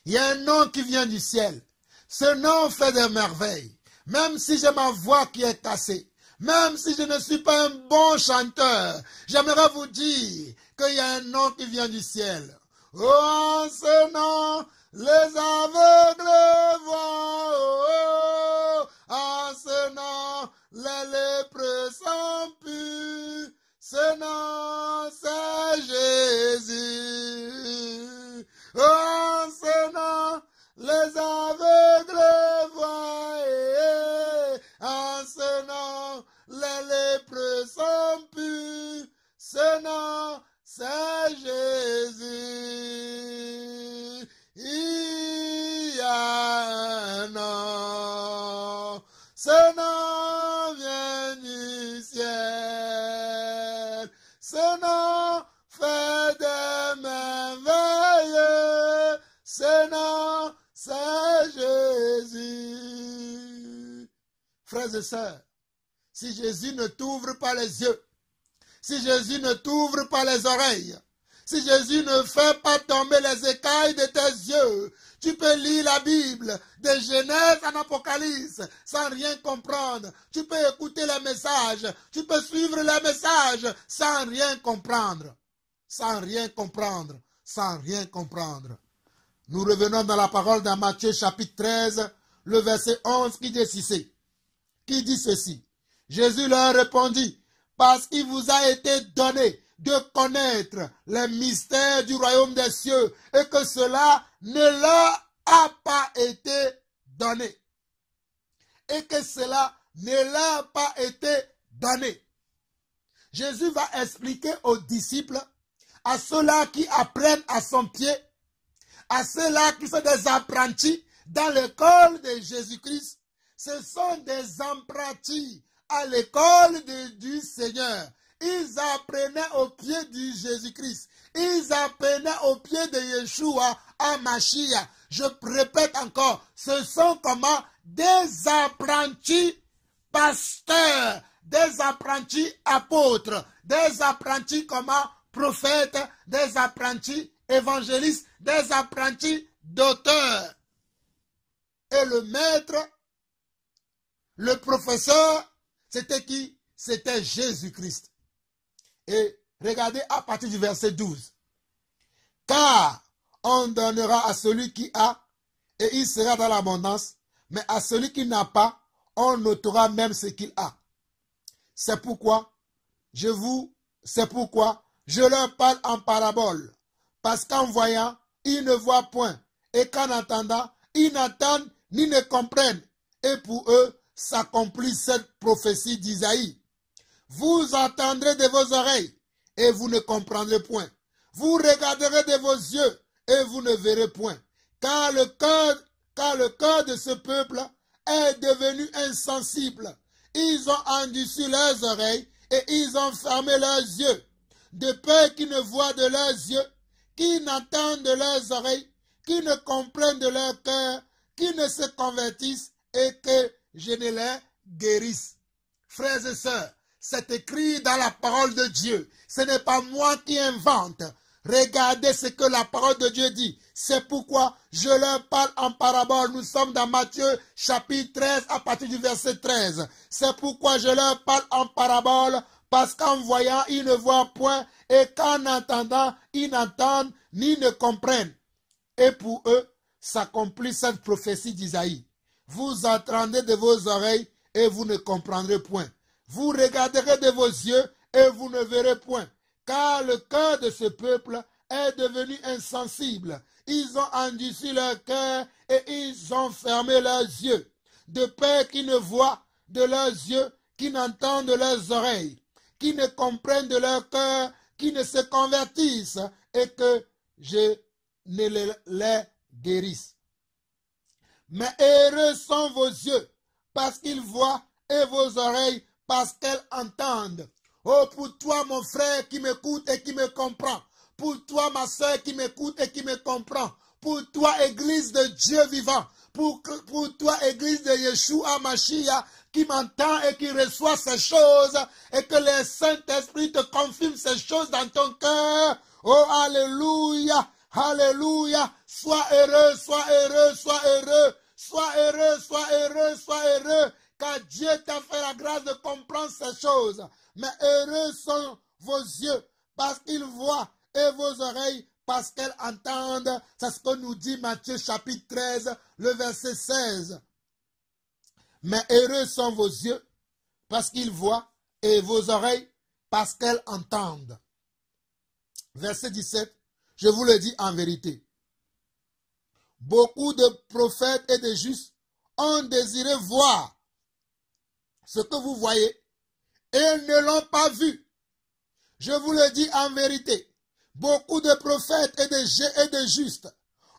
Il y a un nom qui vient du ciel. Ce nom fait des merveilles. Même si j'ai ma voix qui est cassée, même si je ne suis pas un bon chanteur, j'aimerais vous dire qu'il y a un nom qui vient du ciel. Oh, en ce nom, les aveugles voient. Oh, en ce nom, les lépreux sont purs. Ce nom, c'est Jésus. Oh, en ce nom, les aveugles voient. En ce nom, les lépreux sont purs. Ce nom, c'est Jésus. Il y a un nom. Ce nom vient du ciel. Ce nom fait des merveilles. Ce nom, c'est Jésus. Frères et sœurs, si Jésus ne t'ouvre pas les yeux, si Jésus ne t'ouvre pas les oreilles, si Jésus ne fait pas tomber les écailles de tes yeux, tu peux lire la Bible de Genèse en Apocalypse sans rien comprendre. Tu peux écouter les messages, tu peux suivre les messages sans rien comprendre. Sans rien comprendre, sans rien comprendre. Nous revenons dans la parole dans Matthieu chapitre 13, le verset 11 qui dit ceci. Jésus leur répondit, parce qu'il vous a été donné de connaître les mystères du royaume des cieux et que cela ne leur a pas été donné. Et que cela ne leur a pas été donné. Jésus va expliquer aux disciples, à ceux-là qui apprennent à son pied, à ceux-là qui sont des apprentis dans l'école de Jésus-Christ. Ce sont des apprentis à l'école du Seigneur. Ils apprenaient au pied de Jésus-Christ. Ils apprenaient au pied de Yeshua à Mashiach. Je répète encore, ce sont comment des apprentis pasteurs, des apprentis apôtres, des apprentis comment prophètes, des apprentis évangélistes, des apprentis d'auteurs. Et le maître, le professeur, c'était qui? C'était Jésus-Christ. Et regardez à partir du verset 12. Car on donnera à celui qui a, et il sera dans l'abondance, mais à celui qui n'a pas, on notera même ce qu'il a. C'est pourquoi je leur parle en parabole, parce qu'en voyant, ils ne voient point, et qu'en entendant, ils n'entendent ni ne comprennent, et pour eux s'accomplit cette prophétie d'Isaïe. Vous entendrez de vos oreilles, et vous ne comprendrez point. Vous regarderez de vos yeux, et vous ne verrez point. Car le cœur de ce peuple est devenu insensible. Ils ont endurci leurs oreilles, et ils ont fermé leurs yeux, de peur qu'ils ne voient de leurs yeux, qu'ils n'entendent de leurs oreilles, qu'ils ne comprennent de leur cœur, qu'ils ne se convertissent, et que je ne les guérisse. Frères et sœurs, c'est écrit dans la parole de Dieu. Ce n'est pas moi qui invente. Regardez ce que la parole de Dieu dit. C'est pourquoi je leur parle en parabole. Nous sommes dans Matthieu chapitre 13 à partir du verset 13. C'est pourquoi je leur parle en parabole, parce qu'en voyant, ils ne voient point, et qu'en entendant, ils n'entendent ni ne comprennent. Et pour eux, s'accomplit cette prophétie d'Isaïe. Vous entendrez de vos oreilles, et vous ne comprendrez point. Vous regarderez de vos yeux, et vous ne verrez point. Car le cœur de ce peuple est devenu insensible. Ils ont endurci leur cœur, et ils ont fermé leurs yeux, de peur qu'ils ne voient de leurs yeux, qu'ils n'entendent de leurs oreilles, qu'ils ne comprennent de leur cœur, qu'ils ne se convertissent, et que je ne les guérisse. Mais heureux sont vos yeux, parce qu'ils voient, et vos oreilles, parce qu'elles entendent. Oh, pour toi, mon frère qui m'écoute et qui me comprend. Pour toi, ma soeur qui m'écoute et qui me comprend. Pour toi, Église de Dieu vivant. Pour toi, Église de Yeshua Mashiach, qui m'entend et qui reçoit ces choses, et que le Saint-Esprit te confirme ces choses dans ton cœur. Oh, alléluia, alléluia. Sois heureux, sois heureux, sois heureux. Sois heureux, sois heureux, sois heureux. Car Dieu t'a fait la grâce de comprendre ces choses. Mais heureux sont vos yeux, parce qu'ils voient, et vos oreilles, parce qu'elles entendent. C'est ce que nous dit Matthieu chapitre 13, le verset 16. Mais heureux sont vos yeux, parce qu'ils voient, et vos oreilles, parce qu'elles entendent. Verset 17, je vous le dis en vérité. Beaucoup de prophètes et de justes ont désiré voir ce que vous voyez, et ne l'ont pas vu. Je vous le dis en vérité. Beaucoup de prophètes et de justes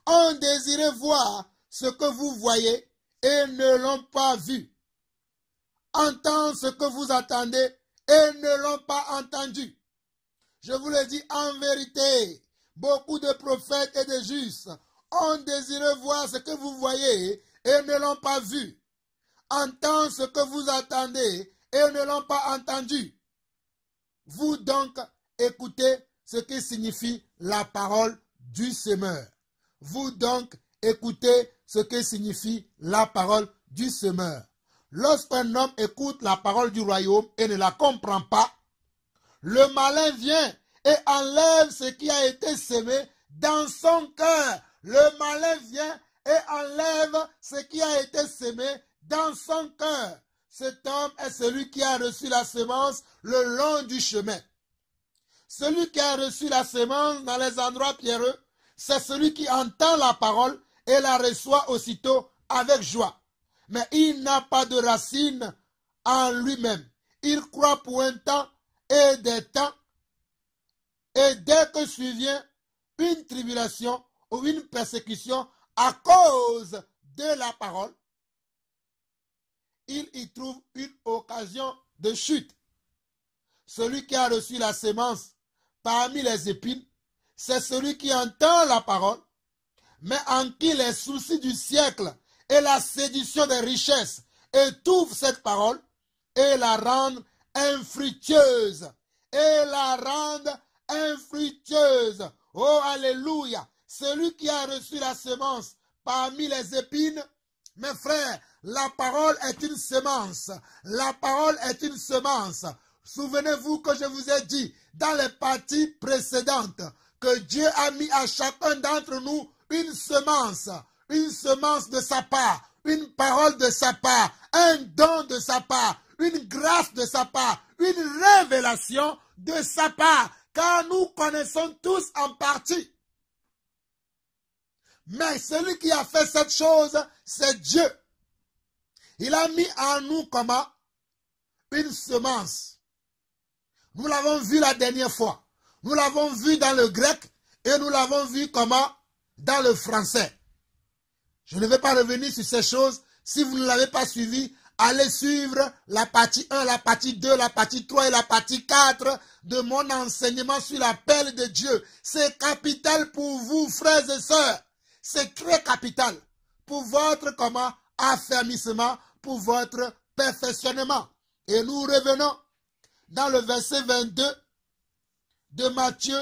ont désiré voir ce que vous voyez et ne l'ont pas vu. Entendre ce que vous attendez et ne l'ont pas entendu. Je vous le dis en vérité. Beaucoup de prophètes et de justes ont désiré voir ce que vous voyez et ne l'ont pas vu. Entendre ce que vous attendez et ne l'ont pas entendu. Vous donc écoutez ce qui signifie la parole du semeur. Vous donc écoutez ce que signifie la parole du semeur. Lorsqu'un homme écoute la parole du royaume et ne la comprend pas, le malin vient et enlève ce qui a été semé dans son cœur. Le malin vient et enlève ce qui a été semé dans son cœur. Cet homme est celui qui a reçu la semence le long du chemin. celui qui a reçu la semence dans les endroits pierreux, c'est celui qui entend la parole et la reçoit aussitôt avec joie. Mais il n'a pas de racine en lui-même. Il croit pour un temps et des temps, et dès que survient une tribulation ou une persécution à cause de la parole, il y trouve une occasion de chute. Celui qui a reçu la semence parmi les épines, c'est celui qui entend la parole, mais en qui les soucis du siècle et la séduction des richesses étouffent cette parole et la rendent infructueuse. Et la rendent infructueuse. Oh, alléluia. Celui qui a reçu la semence parmi les épines, mes frères, la parole est une semence. La parole est une semence. Souvenez-vous que je vous ai dit dans les parties précédentes que Dieu a mis à chacun d'entre nous une semence de sa part, une parole de sa part, un don de sa part, une grâce de sa part, une révélation de sa part, car nous connaissons tous en partie. Mais celui qui a fait cette chose, c'est Dieu. Il a mis en nous comment? Une semence. Nous l'avons vu la dernière fois. Nous l'avons vu dans le grec et nous l'avons vu comment? Dans le français. Je ne vais pas revenir sur ces choses. Si vous ne l'avez pas suivi, allez suivre la partie 1, la partie 2, la partie 3 et la partie 4 de mon enseignement sur l'appel de Dieu. C'est capital pour vous, frères et sœurs. C'est très capital pour votre comment? Affermissement, pour votre perfectionnement. Et nous revenons dans le verset 22 de Matthieu,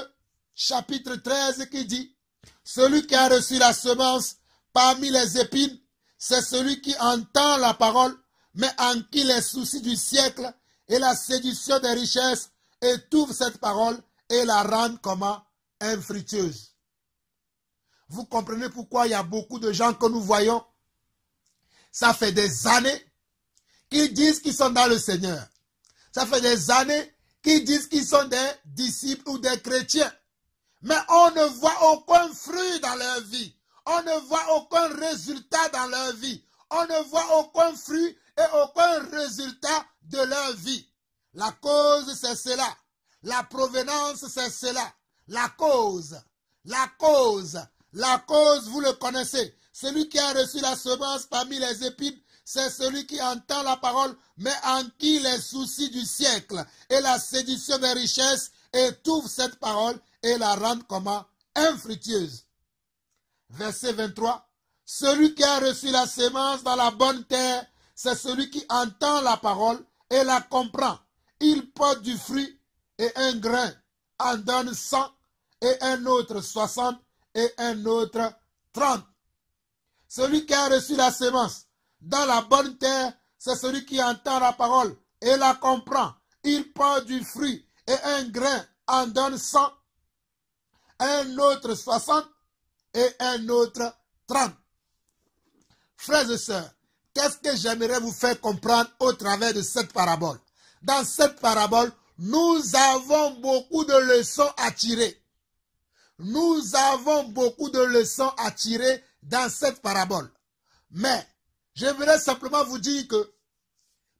chapitre 13, qui dit: celui qui a reçu la semence parmi les épines, c'est celui qui entend la parole, mais en qui les soucis du siècle et la séduction des richesses étouffent cette parole et la rendent comment? Infructueuse. Vous comprenez pourquoi il y a beaucoup de gens que nous voyons, ça fait des années qu'ils disent qu'ils sont dans le Seigneur. Ça fait des années qu'ils disent qu'ils sont des disciples ou des chrétiens. Mais on ne voit aucun fruit dans leur vie. On ne voit aucun résultat dans leur vie. On ne voit aucun fruit et aucun résultat de leur vie. La cause, c'est cela. La provenance, c'est cela. La cause, vous le connaissez. Celui qui a reçu la semence parmi les épines, c'est celui qui entend la parole, mais en qui les soucis du siècle et la séduction des richesses étouffent cette parole et la rendent comment? Infructueuse. Verset 23. Celui qui a reçu la semence dans la bonne terre, c'est celui qui entend la parole et la comprend. Il porte du fruit et un grain en donne 100 et un autre 60 et un autre 30. Celui qui a reçu la semence dans la bonne terre, c'est celui qui entend la parole et la comprend. Il porte du fruit et un grain en donne 100, un autre 60 et un autre 30. Frères et sœurs, qu'est-ce que j'aimerais vous faire comprendre au travers de cette parabole? Dans cette parabole, nous avons beaucoup de leçons à tirer. Nous avons beaucoup de leçons à tirer dans cette parabole. Mais, je voudrais simplement vous dire que,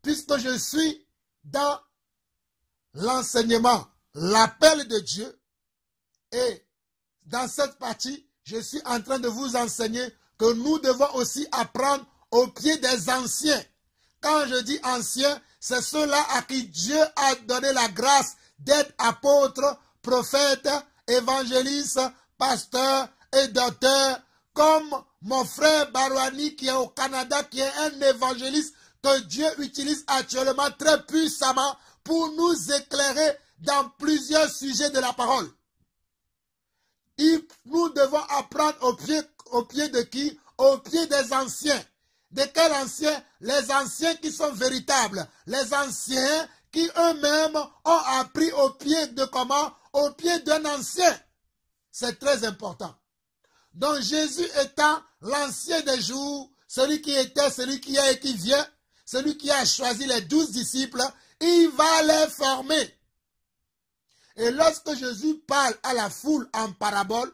puisque je suis dans l'enseignement, l'appel de Dieu, et dans cette partie, je suis en train de vous enseigner que nous devons aussi apprendre au pied des anciens. Quand je dis anciens, c'est ceux-là à qui Dieu a donné la grâce d'être apôtres, prophètes, évangélistes, pasteurs et docteurs, comme mon frère Barouani qui est au Canada, qui est un évangéliste que Dieu utilise actuellement très puissamment pour nous éclairer dans plusieurs sujets de la parole. Nous devons apprendre au pied de qui? Au pied des anciens. De quels anciens? Les anciens qui sont véritables. Les anciens qui eux-mêmes ont appris au pied de comment? Au pied d'un ancien. C'est très important. Donc Jésus étant l'ancien des jours, celui qui était, celui qui est et qui vient, celui qui a choisi les 12 disciples, il va les former. Et lorsque Jésus parle à la foule en parabole,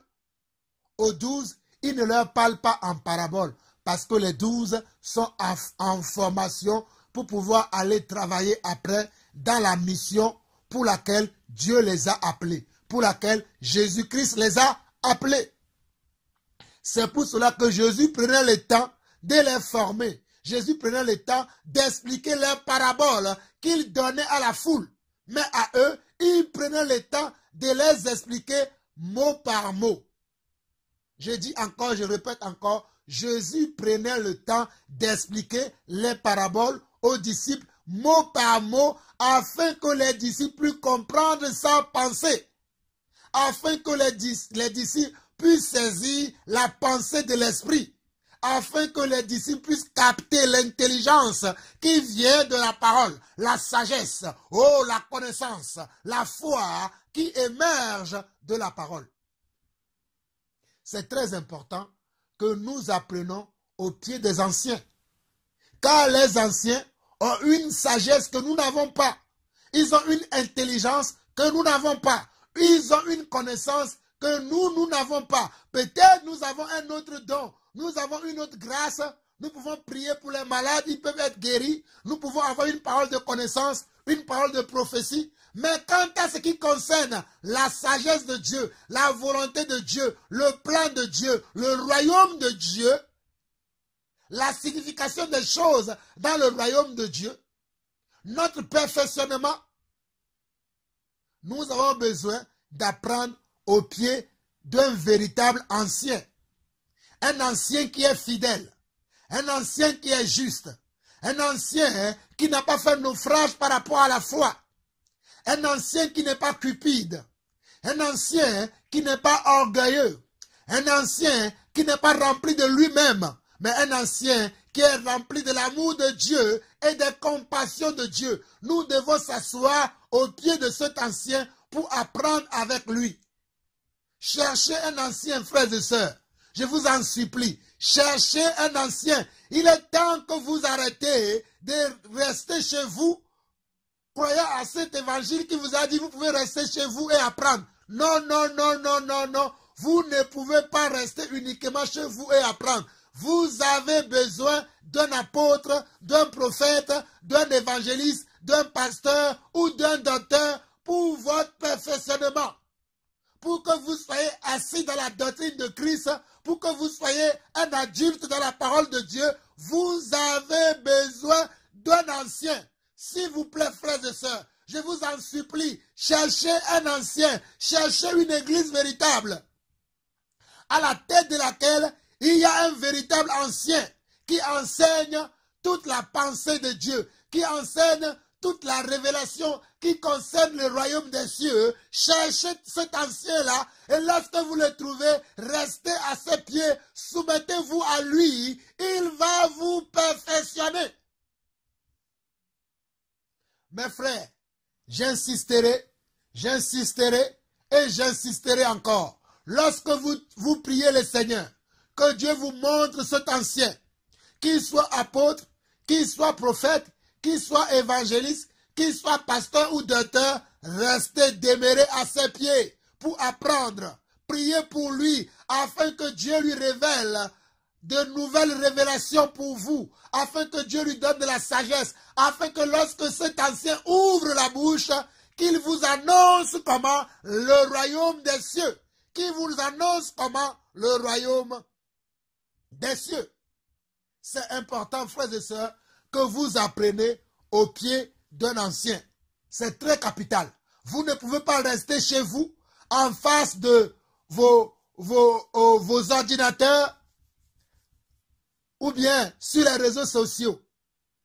aux 12, il ne leur parle pas en parabole, parce que les 12 sont en formation pour pouvoir aller travailler après dans la mission pour laquelle Dieu les a appelés, pour laquelle Jésus-Christ les a appelés. C'est pour cela que Jésus prenait le temps de les former. Jésus prenait le temps d'expliquer leurs paraboles qu'il donnait à la foule. Mais à eux, il prenait le temps de les expliquer mot par mot. Je dis encore, je répète encore, Jésus prenait le temps d'expliquer les paraboles aux disciples mot par mot afin que les disciples puissent comprendre sa pensée. Afin que les disciples puissent saisir la pensée de l'esprit. Afin que les disciples puissent capter l'intelligence qui vient de la parole, la sagesse, oh la connaissance, la foi qui émerge de la parole. C'est très important que nous apprenions au pied des anciens. Car les anciens ont une sagesse que nous n'avons pas. Ils ont une intelligence que nous n'avons pas. Ils ont une connaissance que nous n'avons pas. Peut-être nous avons un autre don. Nous avons une autre grâce. Nous pouvons prier pour les malades. Ils peuvent être guéris. Nous pouvons avoir une parole de connaissance, une parole de prophétie. Mais quant à ce qui concerne la sagesse de Dieu, la volonté de Dieu, le plan de Dieu, le royaume de Dieu, la signification des choses dans le royaume de Dieu, notre perfectionnement, nous avons besoin d'apprendre au pied d'un véritable ancien. Un ancien qui est fidèle, un ancien qui est juste, un ancien qui n'a pas fait naufrage par rapport à la foi, un ancien qui n'est pas cupide, un ancien qui n'est pas orgueilleux, un ancien qui n'est pas rempli de lui-même, mais un ancien qui est rempli de l'amour de Dieu et de compassion de Dieu. Nous devons s'asseoir au pied de cet ancien pour apprendre avec lui. Cherchez un ancien, frères et sœurs. Je vous en supplie. Cherchez un ancien. Il est temps que vous arrêtez de rester chez vous. Croyez à cet évangile qui vous a dit vous pouvez rester chez vous et apprendre. Non, non, non, non, non, non. Vous ne pouvez pas rester uniquement chez vous et apprendre. Vous avez besoin d'un apôtre, d'un prophète, d'un évangéliste, d'un pasteur ou d'un docteur pour votre perfectionnement. Pour que vous soyez assis dans la doctrine de Christ, pour que vous soyez un adulte dans la parole de Dieu, vous avez besoin d'un ancien. S'il vous plaît, frères et sœurs, je vous en supplie, cherchez un ancien, cherchez une église véritable, à la tête de laquelle il y a un véritable ancien qui enseigne toute la pensée de Dieu, qui enseigne toute la révélation qui concerne le royaume des cieux. Cherchez cet ancien-là et lorsque vous le trouvez, restez à ses pieds, soumettez-vous à lui, il va vous perfectionner. Mes frères, j'insisterai et j'insisterai encore. Lorsque vous priez le Seigneur, que Dieu vous montre cet ancien, qu'il soit apôtre, qu'il soit prophète, qu'il soit évangéliste, qu'il soit pasteur ou docteur, restez demeurés à ses pieds pour apprendre. Priez pour lui afin que Dieu lui révèle de nouvelles révélations pour vous, afin que Dieu lui donne de la sagesse, afin que lorsque cet ancien ouvre la bouche, qu'il vous annonce comment le royaume des cieux, qu'il vous annonce comment le royaume des cieux. C'est important, frères et sœurs, que vous appreniez au pied d'un ancien. C'est très capital. Vous ne pouvez pas rester chez vous en face de vos ordinateurs ou bien sur les réseaux sociaux.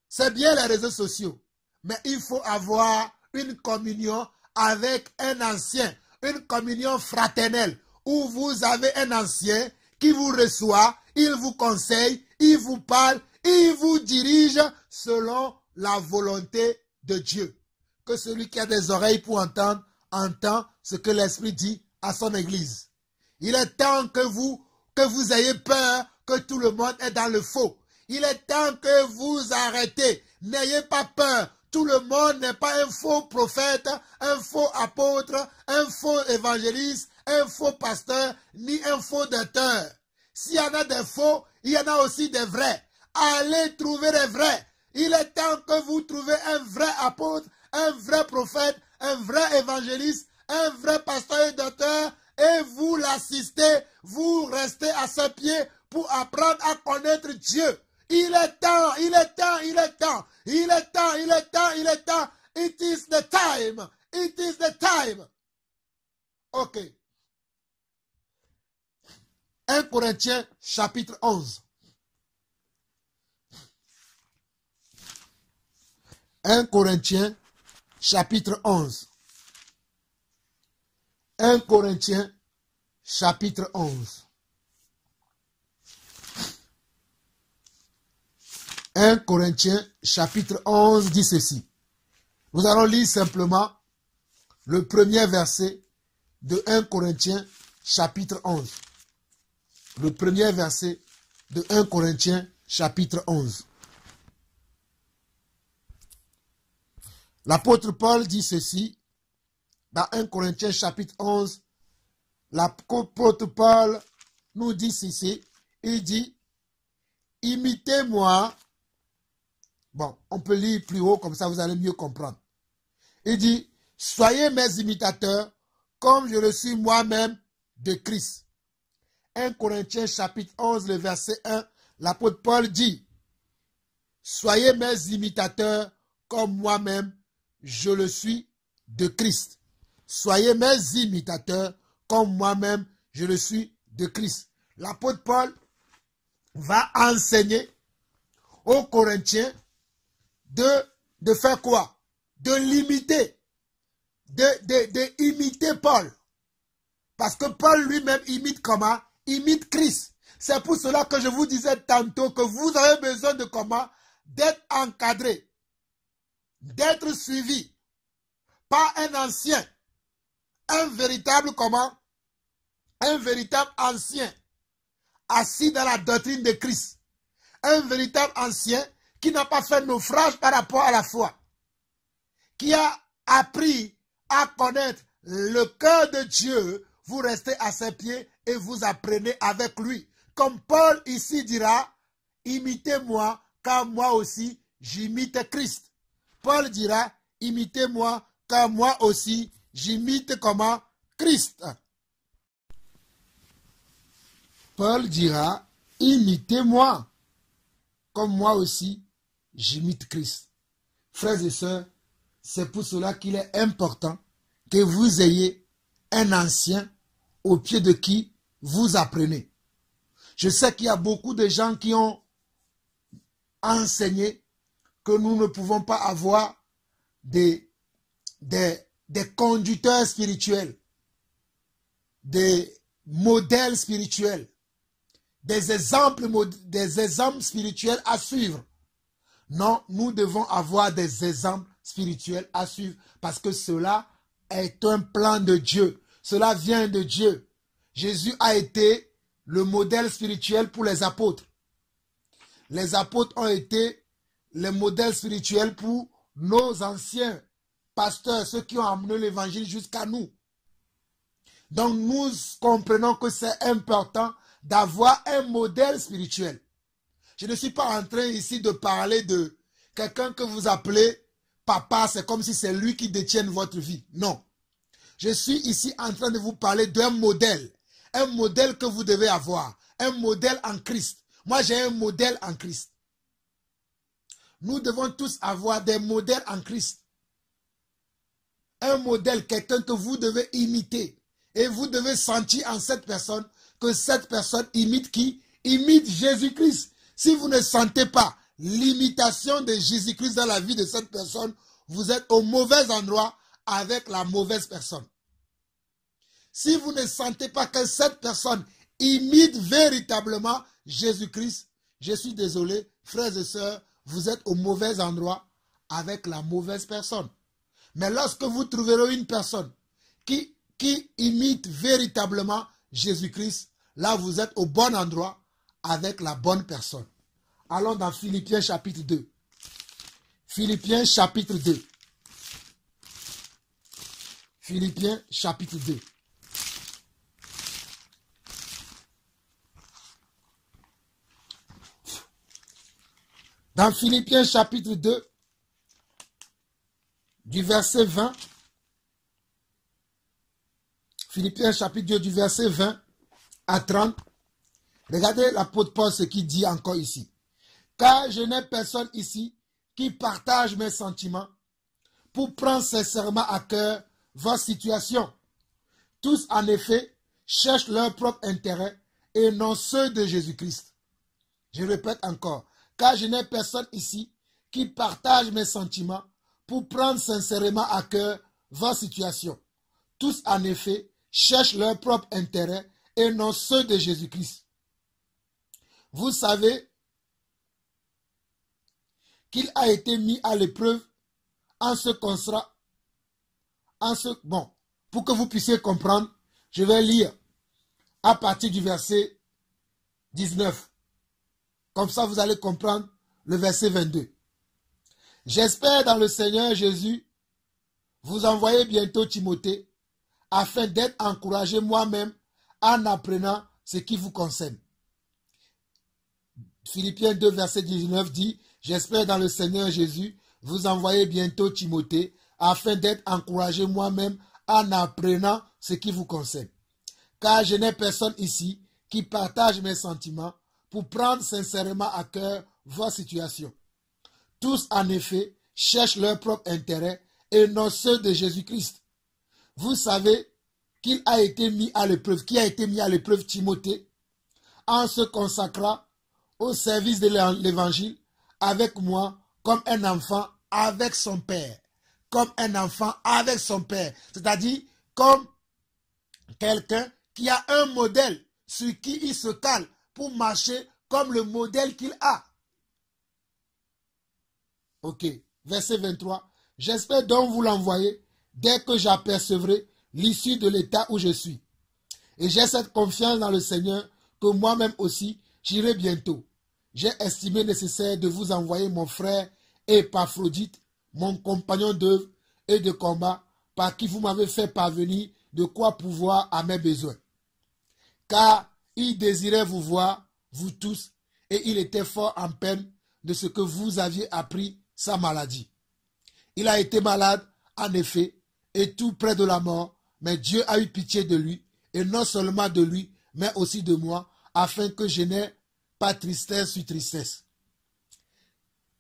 C'est bien les réseaux sociaux, mais il faut avoir une communion avec un ancien, une communion fraternelle, où vous avez un ancien qui vous reçoit, il vous conseille, il vous parle, il vous dirige selon la volonté de Dieu. Que celui qui a des oreilles pour entendre, entend ce que l'Esprit dit à son Église. Il est temps que vous ayez peur que tout le monde est dans le faux. Il est temps que vous arrêtez. N'ayez pas peur. Tout le monde n'est pas un faux prophète, un faux apôtre, un faux évangéliste, un faux pasteur, ni un faux docteur. S'il y en a des faux, il y en a aussi des vrais. Allez trouver les vrais. Il est temps que vous trouviez un vrai apôtre, un vrai prophète, un vrai évangéliste, un vrai pasteur et docteur, et vous l'assistez, vous restez à ses pieds pour apprendre à connaître Dieu. Il est temps, il est temps, il est temps, il est temps, il est temps, il est temps. It is the time, it is the time. Ok. 1 Corinthiens chapitre 11. 1 Corinthiens chapitre 11. 1 Corinthiens chapitre 11. 1 Corinthiens chapitre 11 dit ceci. Nous allons lire simplement le premier verset de 1 Corinthiens chapitre 11. Le premier verset de 1 Corinthiens chapitre 11. L'apôtre Paul dit ceci dans 1 Corinthiens chapitre 11. L'apôtre Paul nous dit ceci. Il dit, imitez-moi. Bon, on peut lire plus haut, comme ça vous allez mieux comprendre. Il dit, soyez mes imitateurs, comme je le suis moi-même de Christ. 1 Corinthiens chapitre 11, le verset 1, l'apôtre Paul dit, soyez mes imitateurs, comme moi-même je le suis de Christ. Soyez mes imitateurs, comme moi-même je le suis de Christ. L'apôtre Paul va enseigner aux Corinthiens de faire quoi? De l'imiter. De imiter Paul. Parce que Paul lui-même imite comment? Imite Christ. C'est pour cela que je vous disais tantôt que vous avez besoin de comment? D'être encadré. D'être suivi par un ancien. Un véritable comment? Un véritable ancien. Assis dans la doctrine de Christ. Un véritable ancien qui n'a pas fait naufrage par rapport à la foi. Qui a appris à connaître le cœur de Dieu. Vous restez à ses pieds et vous apprenez avec lui. Comme Paul ici dira, imitez-moi car moi aussi j'imite Christ. Paul dira, imitez-moi car moi aussi j'imite comment? Christ. Paul dira, imitez-moi comme moi aussi j'imite Christ. Frères et sœurs, c'est pour cela qu'il est important que vous ayez un ancien au pied de qui vous apprenez. Je sais qu'il y a beaucoup de gens qui ont enseigné que nous ne pouvons pas avoir des conducteurs spirituels, des modèles spirituels, des exemples spirituels à suivre. Non, nous devons avoir des exemples spirituels à suivre parce que cela est un plan de Dieu. Cela vient de Dieu. Jésus a été le modèle spirituel pour les apôtres. Les apôtres ont été les modèles spirituels pour nos anciens pasteurs, ceux qui ont amené l'évangile jusqu'à nous. Donc nous comprenons que c'est important d'avoir un modèle spirituel. Je ne suis pas en train ici de parler de quelqu'un que vous appelez papa, c'est comme si c'est lui qui détient votre vie. Non. Je suis ici en train de vous parler d'un modèle. Un modèle que vous devez avoir. Un modèle en Christ. Moi, j'ai un modèle en Christ. Nous devons tous avoir des modèles en Christ. Un modèle, quelqu'un que vous devez imiter. Et vous devez sentir en cette personne que cette personne imite qui? Imite Jésus-Christ. Si vous ne sentez pas l'imitation de Jésus-Christ dans la vie de cette personne, vous êtes au mauvais endroit avec la mauvaise personne. Si vous ne sentez pas que cette personne imite véritablement Jésus-Christ, je suis désolé, frères et sœurs, vous êtes au mauvais endroit avec la mauvaise personne. Mais lorsque vous trouverez une personne qui imite véritablement Jésus-Christ, là vous êtes au bon endroit avec la bonne personne. Allons dans Philippiens chapitre 2. Philippiens chapitre 2. Philippiens chapitre 2. Dans Philippiens chapitre 2, du verset 20, Philippiens chapitre 2 du verset 20 à 30, regardez l'apôtre Paul ce qu'il dit encore ici. Car je n'ai personne ici qui partage mes sentiments pour prendre sincèrement à cœur votre situation. Tous en effet cherchent leur propre intérêt et non ceux de Jésus-Christ. Je répète encore. Car je n'ai personne ici qui partage mes sentiments pour prendre sincèrement à cœur votre situation. Tous, en effet, cherchent leur propre intérêt et non ceux de Jésus-Christ. Vous savez qu'il a été mis à l'épreuve en ce constat. Bon, pour que vous puissiez comprendre, je vais lire à partir du verset 19. Comme ça, vous allez comprendre le verset 22. J'espère dans le Seigneur Jésus vous envoyer bientôt Timothée afin d'être encouragé moi-même en apprenant ce qui vous concerne. Philippiens 2, verset 19 dit, j'espère dans le Seigneur Jésus vous envoyer bientôt Timothée afin d'être encouragé moi-même en apprenant ce qui vous concerne. Car je n'ai personne ici qui partage mes sentiments pour prendre sincèrement à cœur votre situation. Tous, en effet, cherchent leur propre intérêt et non ceux de Jésus-Christ. Vous savez qu'il a été mis à l'épreuve, Timothée, en se consacrant au service de l'évangile avec moi comme un enfant avec son père. Comme un enfant avec son père. C'est-à-dire comme quelqu'un qui a un modèle sur qui il se cale pour marcher comme le modèle qu'il a. Ok, verset 23. J'espère donc vous l'envoyer dès que j'apercevrai l'issue de l'état où je suis. Et j'ai cette confiance dans le Seigneur que moi-même aussi j'irai bientôt. J'ai estimé nécessaire de vous envoyer mon frère Épaphrodite, mon compagnon d'œuvre et de combat, par qui vous m'avez fait parvenir de quoi pouvoir à mes besoins. Car il désirait vous voir, vous tous, et il était fort en peine de ce que vous aviez appris sa maladie. Il a été malade, en effet, et tout près de la mort, mais Dieu a eu pitié de lui, et non seulement de lui, mais aussi de moi, afin que je n'ai pas tristesse sur tristesse.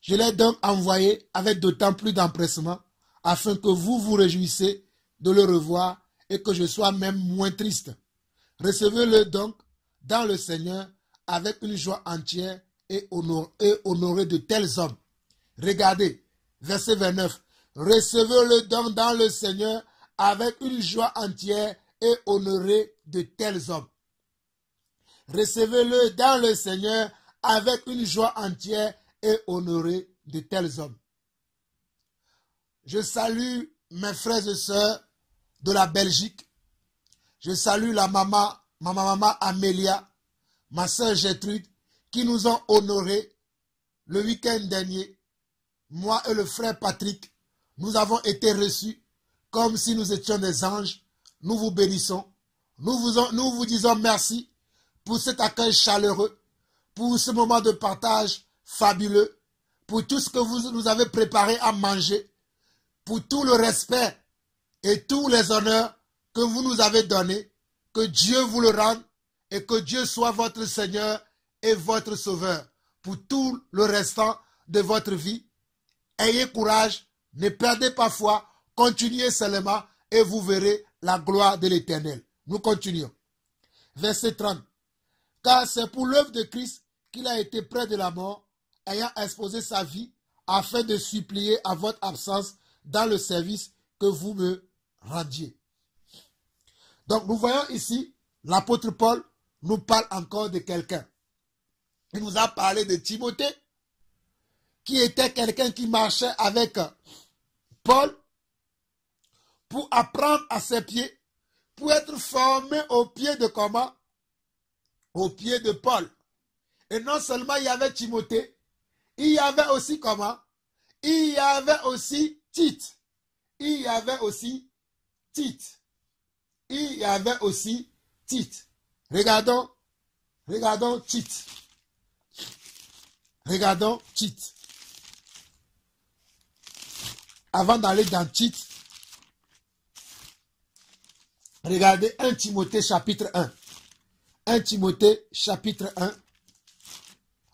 Je l'ai donc envoyé avec d'autant plus d'empressement, afin que vous vous réjouissiez de le revoir, et que je sois même moins triste. Recevez-le donc dans le Seigneur avec une joie entière et honorez de tels hommes. Regardez, verset 29. Recevez-le donc dans le Seigneur avec une joie entière et honorez de tels hommes. Recevez-le dans le Seigneur avec une joie entière et honorez de tels hommes. Je salue mes frères et sœurs de la Belgique. Je salue ma maman Amélia, ma sœur Gertrude, qui nous ont honorés le week-end dernier. Moi et le frère Patrick, nous avons été reçus comme si nous étions des anges. Nous vous bénissons. Nous vous disons merci pour cet accueil chaleureux, pour ce moment de partage fabuleux, pour tout ce que vous nous avez préparé à manger, pour tout le respect et tous les honneurs que vous nous avez donnés. Que Dieu vous le rende et que Dieu soit votre Seigneur et votre Sauveur pour tout le restant de votre vie. Ayez courage, ne perdez pas foi, continuez seulement et vous verrez la gloire de l'Éternel. Nous continuons. Verset 30. Car c'est pour l'œuvre de Christ qu'il a été près de la mort, ayant exposé sa vie, afin de supplier à votre absence dans le service que vous me rendiez. Donc nous voyons ici, l'apôtre Paul nous parle encore de quelqu'un. Il nous a parlé de Timothée, qui était quelqu'un qui marchait avec Paul pour apprendre à ses pieds, pour être formé au pied de comment? Au pied de Paul. Et non seulement il y avait Timothée, il y avait aussi comment? Il y avait aussi Tite. Il y avait aussi Tite. Il y avait aussi Tite. Regardons Tite. Regardons Tite. Avant d'aller dans Tite, regardez 1 Timothée chapitre 1. 1 Timothée chapitre 1.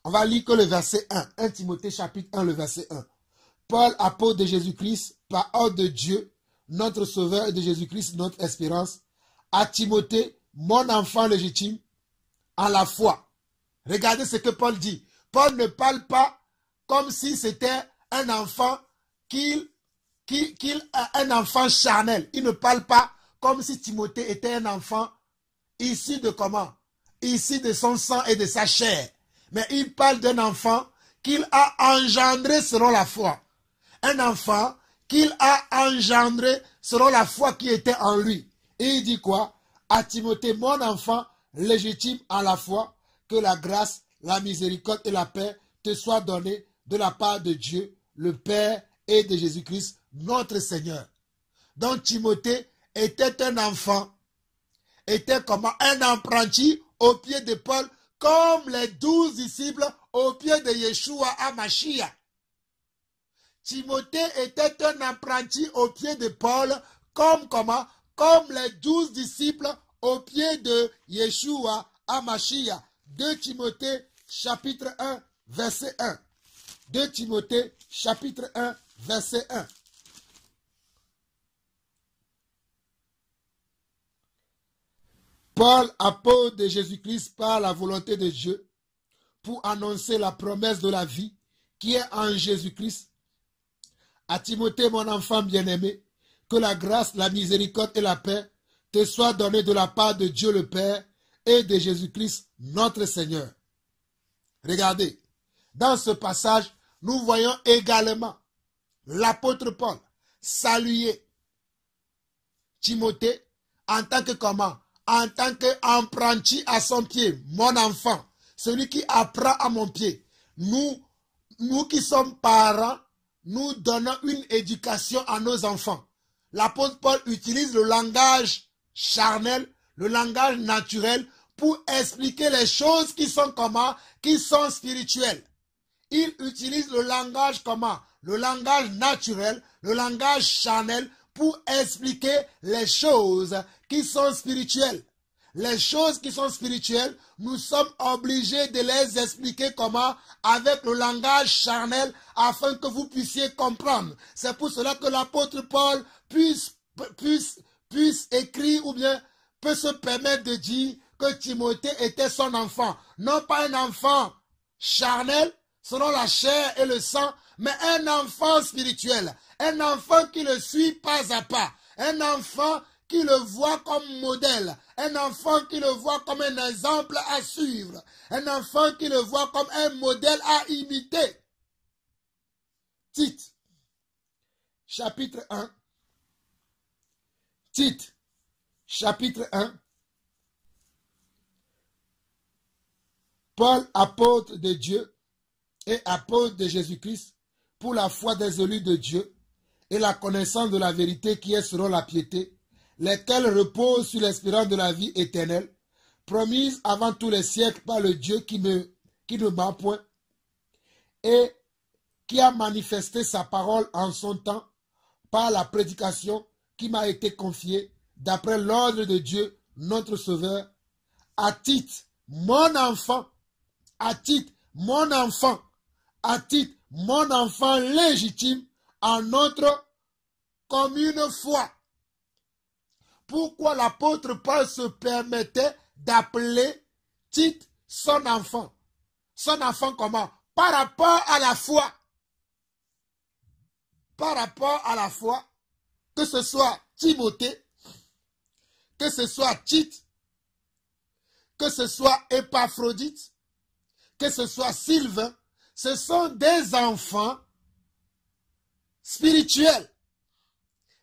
On va lire que le verset 1. 1 Timothée chapitre 1, le verset 1. Paul, apôtre de Jésus-Christ, par ordre de Dieu, notre Sauveur et de Jésus-Christ, notre espérance, à Timothée, mon enfant légitime, en la foi. Regardez ce que Paul dit. Paul ne parle pas comme si c'était un enfant un enfant charnel. Il ne parle pas comme si Timothée était un enfant issu de comment? Issu de son sang et de sa chair. Mais il parle d'un enfant qu'il a engendré selon la foi. Un enfant qu'il a engendré selon la foi qui était en lui. Et il dit quoi? À Timothée, mon enfant légitime en la foi, que la grâce, la miséricorde et la paix te soient données de la part de Dieu, le Père et de Jésus-Christ, notre Seigneur. Donc Timothée était un enfant, était comme un apprenti au pied de Paul, comme les 12 disciples au pied de Yeshua HaMashiach. Timothée était un apprenti au pied de Paul, comme les 12 disciples au pied de Yeshua HaMashiach. 2 Timothée chapitre 1, verset 1. 2 Timothée chapitre 1, verset 1. Paul, apôtre de Jésus-Christ par la volonté de Dieu, pour annoncer la promesse de la vie qui est en Jésus-Christ. À Timothée, mon enfant bien-aimé, que la grâce, la miséricorde et la paix te soient données de la part de Dieu le Père et de Jésus-Christ, notre Seigneur. Regardez, dans ce passage, nous voyons également l'apôtre Paul saluer Timothée en tant que comment? En tant qu'apprenti à son pied, mon enfant, celui qui apprend à mon pied. Nous qui sommes parents, nous donnons une éducation à nos enfants. L'apôtre Paul utilise le langage charnel, le langage naturel pour expliquer les choses qui sont comment? Qui sont spirituelles. Il utilise le langage comment? Le langage naturel, le langage charnel pour expliquer les choses qui sont spirituelles. Les choses qui sont spirituelles, nous sommes obligés de les expliquer comment? Avec le langage charnel, afin que vous puissiez comprendre. C'est pour cela que l'apôtre Paul puisse écrire ou bien peut se permettre de dire que Timothée était son enfant. Non pas un enfant charnel, selon la chair et le sang, mais un enfant spirituel. Un enfant qui le suit pas à pas. Un enfant qui le voit comme modèle. Un enfant qui le voit comme un exemple à suivre. Un enfant qui le voit comme un modèle à imiter. Tite, chapitre 1. Tite, chapitre 1. Paul, apôtre de Dieu et apôtre de Jésus-Christ, pour la foi des élus de Dieu et la connaissance de la vérité qui est selon la piété, lesquels reposent sur l'espérance de la vie éternelle, promise avant tous les siècles par le Dieu qui ne ment point, et qui a manifesté sa parole en son temps par la prédication qui m'a été confiée d'après l'ordre de Dieu, notre Sauveur, à titre, mon enfant, à titre, mon enfant, à titre, mon enfant légitime en notre commune foi. Pourquoi l'apôtre Paul se permettait d'appeler Tite son enfant? Son enfant comment? Par rapport à la foi. Par rapport à la foi, que ce soit Timothée, que ce soit Tite, que ce soit Épaphrodite, que ce soit Sylvain, ce sont des enfants spirituels.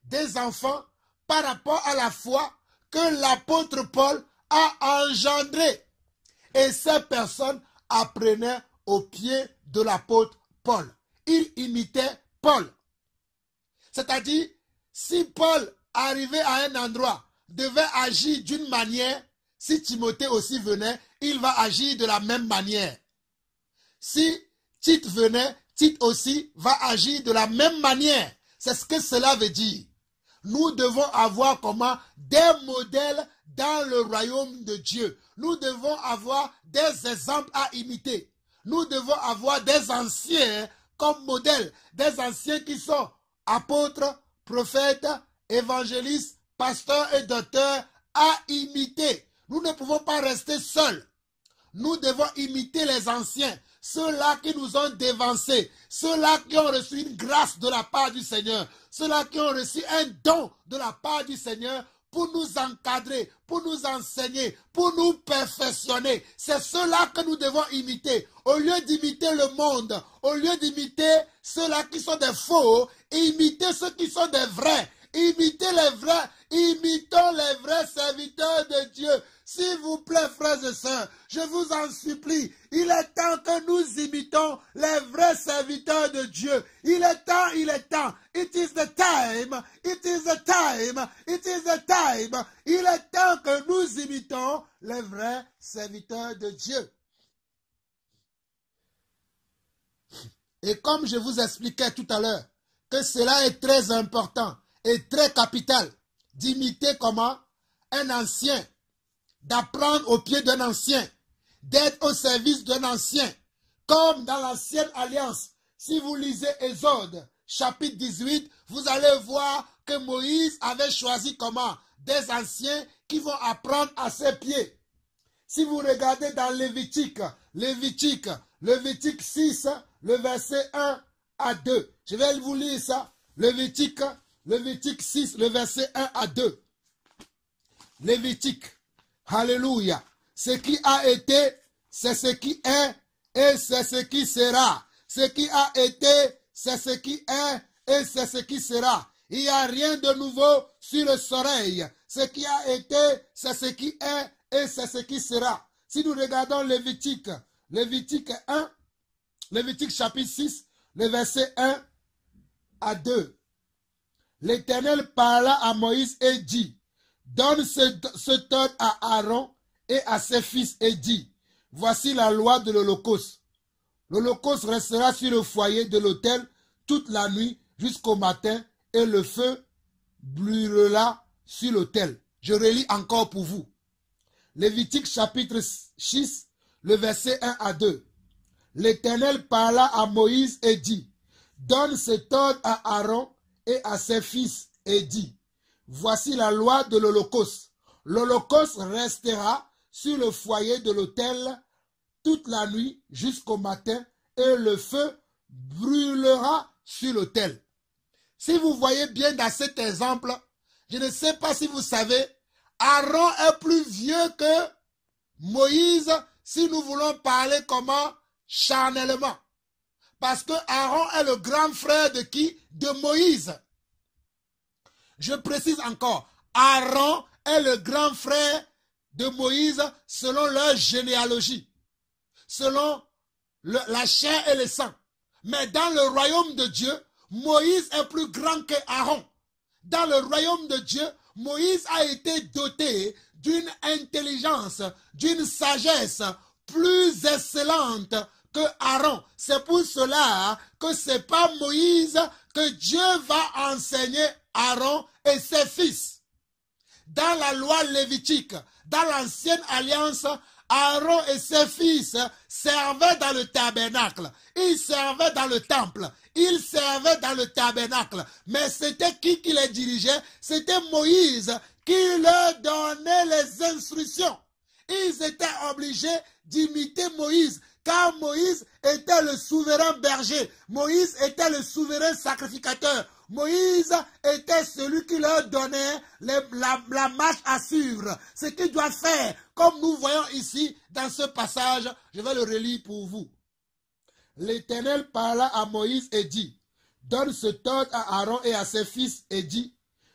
Des enfants par rapport à la foi que l'apôtre Paul a engendré. Et ces personnes apprenaient au pied de l'apôtre Paul. Ils imitaient Paul. C'est-à-dire, si Paul arrivait à un endroit, devait agir d'une manière, si Timothée aussi venait, il va agir de la même manière. Si Tite venait, Tite aussi va agir de la même manière. C'est ce que cela veut dire. Nous devons avoir comment des modèles dans le royaume de Dieu. Nous devons avoir des exemples à imiter. Nous devons avoir des anciens comme modèles. Des anciens qui sont apôtres, prophètes, évangélistes, pasteurs et docteurs à imiter. Nous ne pouvons pas rester seuls. Nous devons imiter les anciens, ceux-là qui nous ont dévancés, ceux-là qui ont reçu une grâce de la part du Seigneur, ceux-là qui ont reçu un don de la part du Seigneur pour nous encadrer, pour nous enseigner, pour nous perfectionner. C'est ceux-là que nous devons imiter. Au lieu d'imiter le monde, au lieu d'imiter ceux-là qui sont des faux, imiter ceux qui sont des vrais. Imitez les vrais, imitons les vrais serviteurs de Dieu. S'il vous plaît, frères et sœurs, je vous en supplie, il est temps que nous imitons les vrais serviteurs de Dieu. Il est temps, il est temps. It is the time, it is the time, it is the time. Il est temps que nous imitons les vrais serviteurs de Dieu. Et comme je vous expliquais tout à l'heure, que cela est très important et très capital d'imiter comment un ancien, d'apprendre au pied d'un ancien, d'être au service d'un ancien, comme dans l'ancienne alliance. Si vous lisez Exode, chapitre 18, vous allez voir que Moïse avait choisi comment des anciens qui vont apprendre à ses pieds. Si vous regardez dans Lévitique 6, le verset 1 à 2, je vais vous lire ça, Lévitique 6, le verset 1 à 2. Lévitique, alléluia. Ce qui a été, c'est ce qui est, et c'est ce qui sera. Ce qui a été, c'est ce qui est, et c'est ce qui sera. Il n'y a rien de nouveau sur le soleil. Ce qui a été, c'est ce qui est, et c'est ce qui sera. Si nous regardons Lévitique 1, Lévitique chapitre 6, le verset 1 à 2. L'Éternel parla à Moïse et dit, donne ce ordre à Aaron et à ses fils et dit, voici la loi de l'Holocauste. L'Holocauste restera sur le foyer de l'autel toute la nuit jusqu'au matin et le feu brûlera sur l'autel. Je relis encore pour vous. Lévitique chapitre 6, le verset 1 à 2. L'Éternel parla à Moïse et dit, donne cet ordre à Aaron et à ses fils et dit, voici la loi de l'Holocauste. L'Holocauste restera sur le foyer de l'autel toute la nuit jusqu'au matin et le feu brûlera sur l'autel. Si vous voyez bien dans cet exemple, je ne sais pas si vous savez, Aaron est plus vieux que Moïse si nous voulons parler comment charnellement. Parce que Aaron est le grand frère de qui? De Moïse. Je précise encore, Aaron est le grand frère de Moïse selon leur généalogie, selon la chair et le sang. Mais dans le royaume de Dieu, Moïse est plus grand que Aaron. Dans le royaume de Dieu, Moïse a été doté d'une intelligence, d'une sagesse plus excellente que Aaron. C'est pour cela que ce n'est pas Moïse que Dieu va enseigner Aaron et ses fils. Dans la loi lévitique, dans l'ancienne alliance, Aaron et ses fils servaient dans le tabernacle. Ils servaient dans le temple. Ils servaient dans le tabernacle. Mais c'était qui les dirigeait? C'était Moïse qui leur donnait les instructions. Ils étaient obligés d'imiter Moïse, car Moïse était le souverain berger. Moïse était le souverain sacrificateur. Moïse était celui qui leur donnait la marche à suivre, ce qu'ils doivent faire, comme nous voyons ici dans ce passage. Je vais le relire pour vous. L'Éternel parla à Moïse et dit, donne cet ordre à Aaron et à ses fils et dit,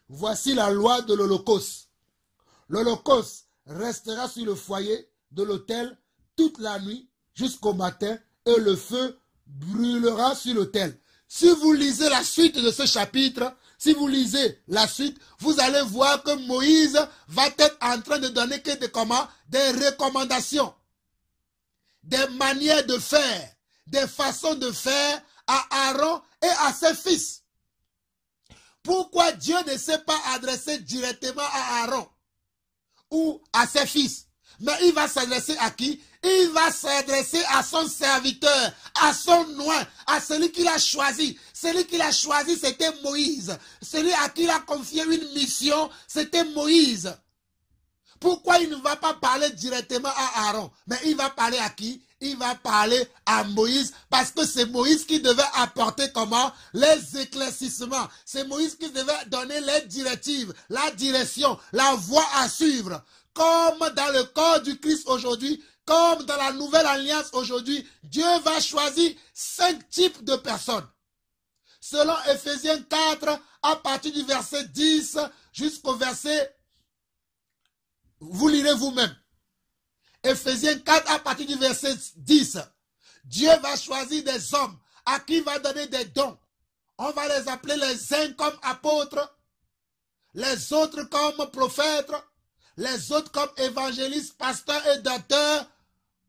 voici la loi de l'Holocauste. L'Holocauste restera sur le foyer de l'autel toute la nuit jusqu'au matin et le feu brûlera sur l'autel. Si vous lisez la suite de ce chapitre, si vous lisez la suite, vous allez voir que Moïse va être en train de donner que des recommandations, des manières de faire, des façons de faire à Aaron et à ses fils. Pourquoi Dieu ne s'est pas adressé directement à Aaron ou à ses fils? Mais il va s'adresser à qui? Il va s'adresser à son serviteur, à son oint, à celui qu'il a choisi. Celui qu'il a choisi, c'était Moïse. Celui à qui il a confié une mission, c'était Moïse. Pourquoi il ne va pas parler directement à Aaron? Mais il va parler à qui? Il va parler à Moïse, parce que c'est Moïse qui devait apporter les éclaircissements. C'est Moïse qui devait donner les directives, la direction, la voie à suivre. Comme dans le corps du Christ aujourd'hui, comme dans la nouvelle alliance aujourd'hui, Dieu va choisir 5 types de personnes. Selon Ephésiens 4, à partir du verset 10 jusqu'au verset, vous lirez vous-même. Ephésiens 4, à partir du verset 10, Dieu va choisir des hommes à qui il va donner des dons. On va les appeler les uns comme apôtres, les autres comme prophètes, les autres comme évangélistes, pasteurs et docteurs,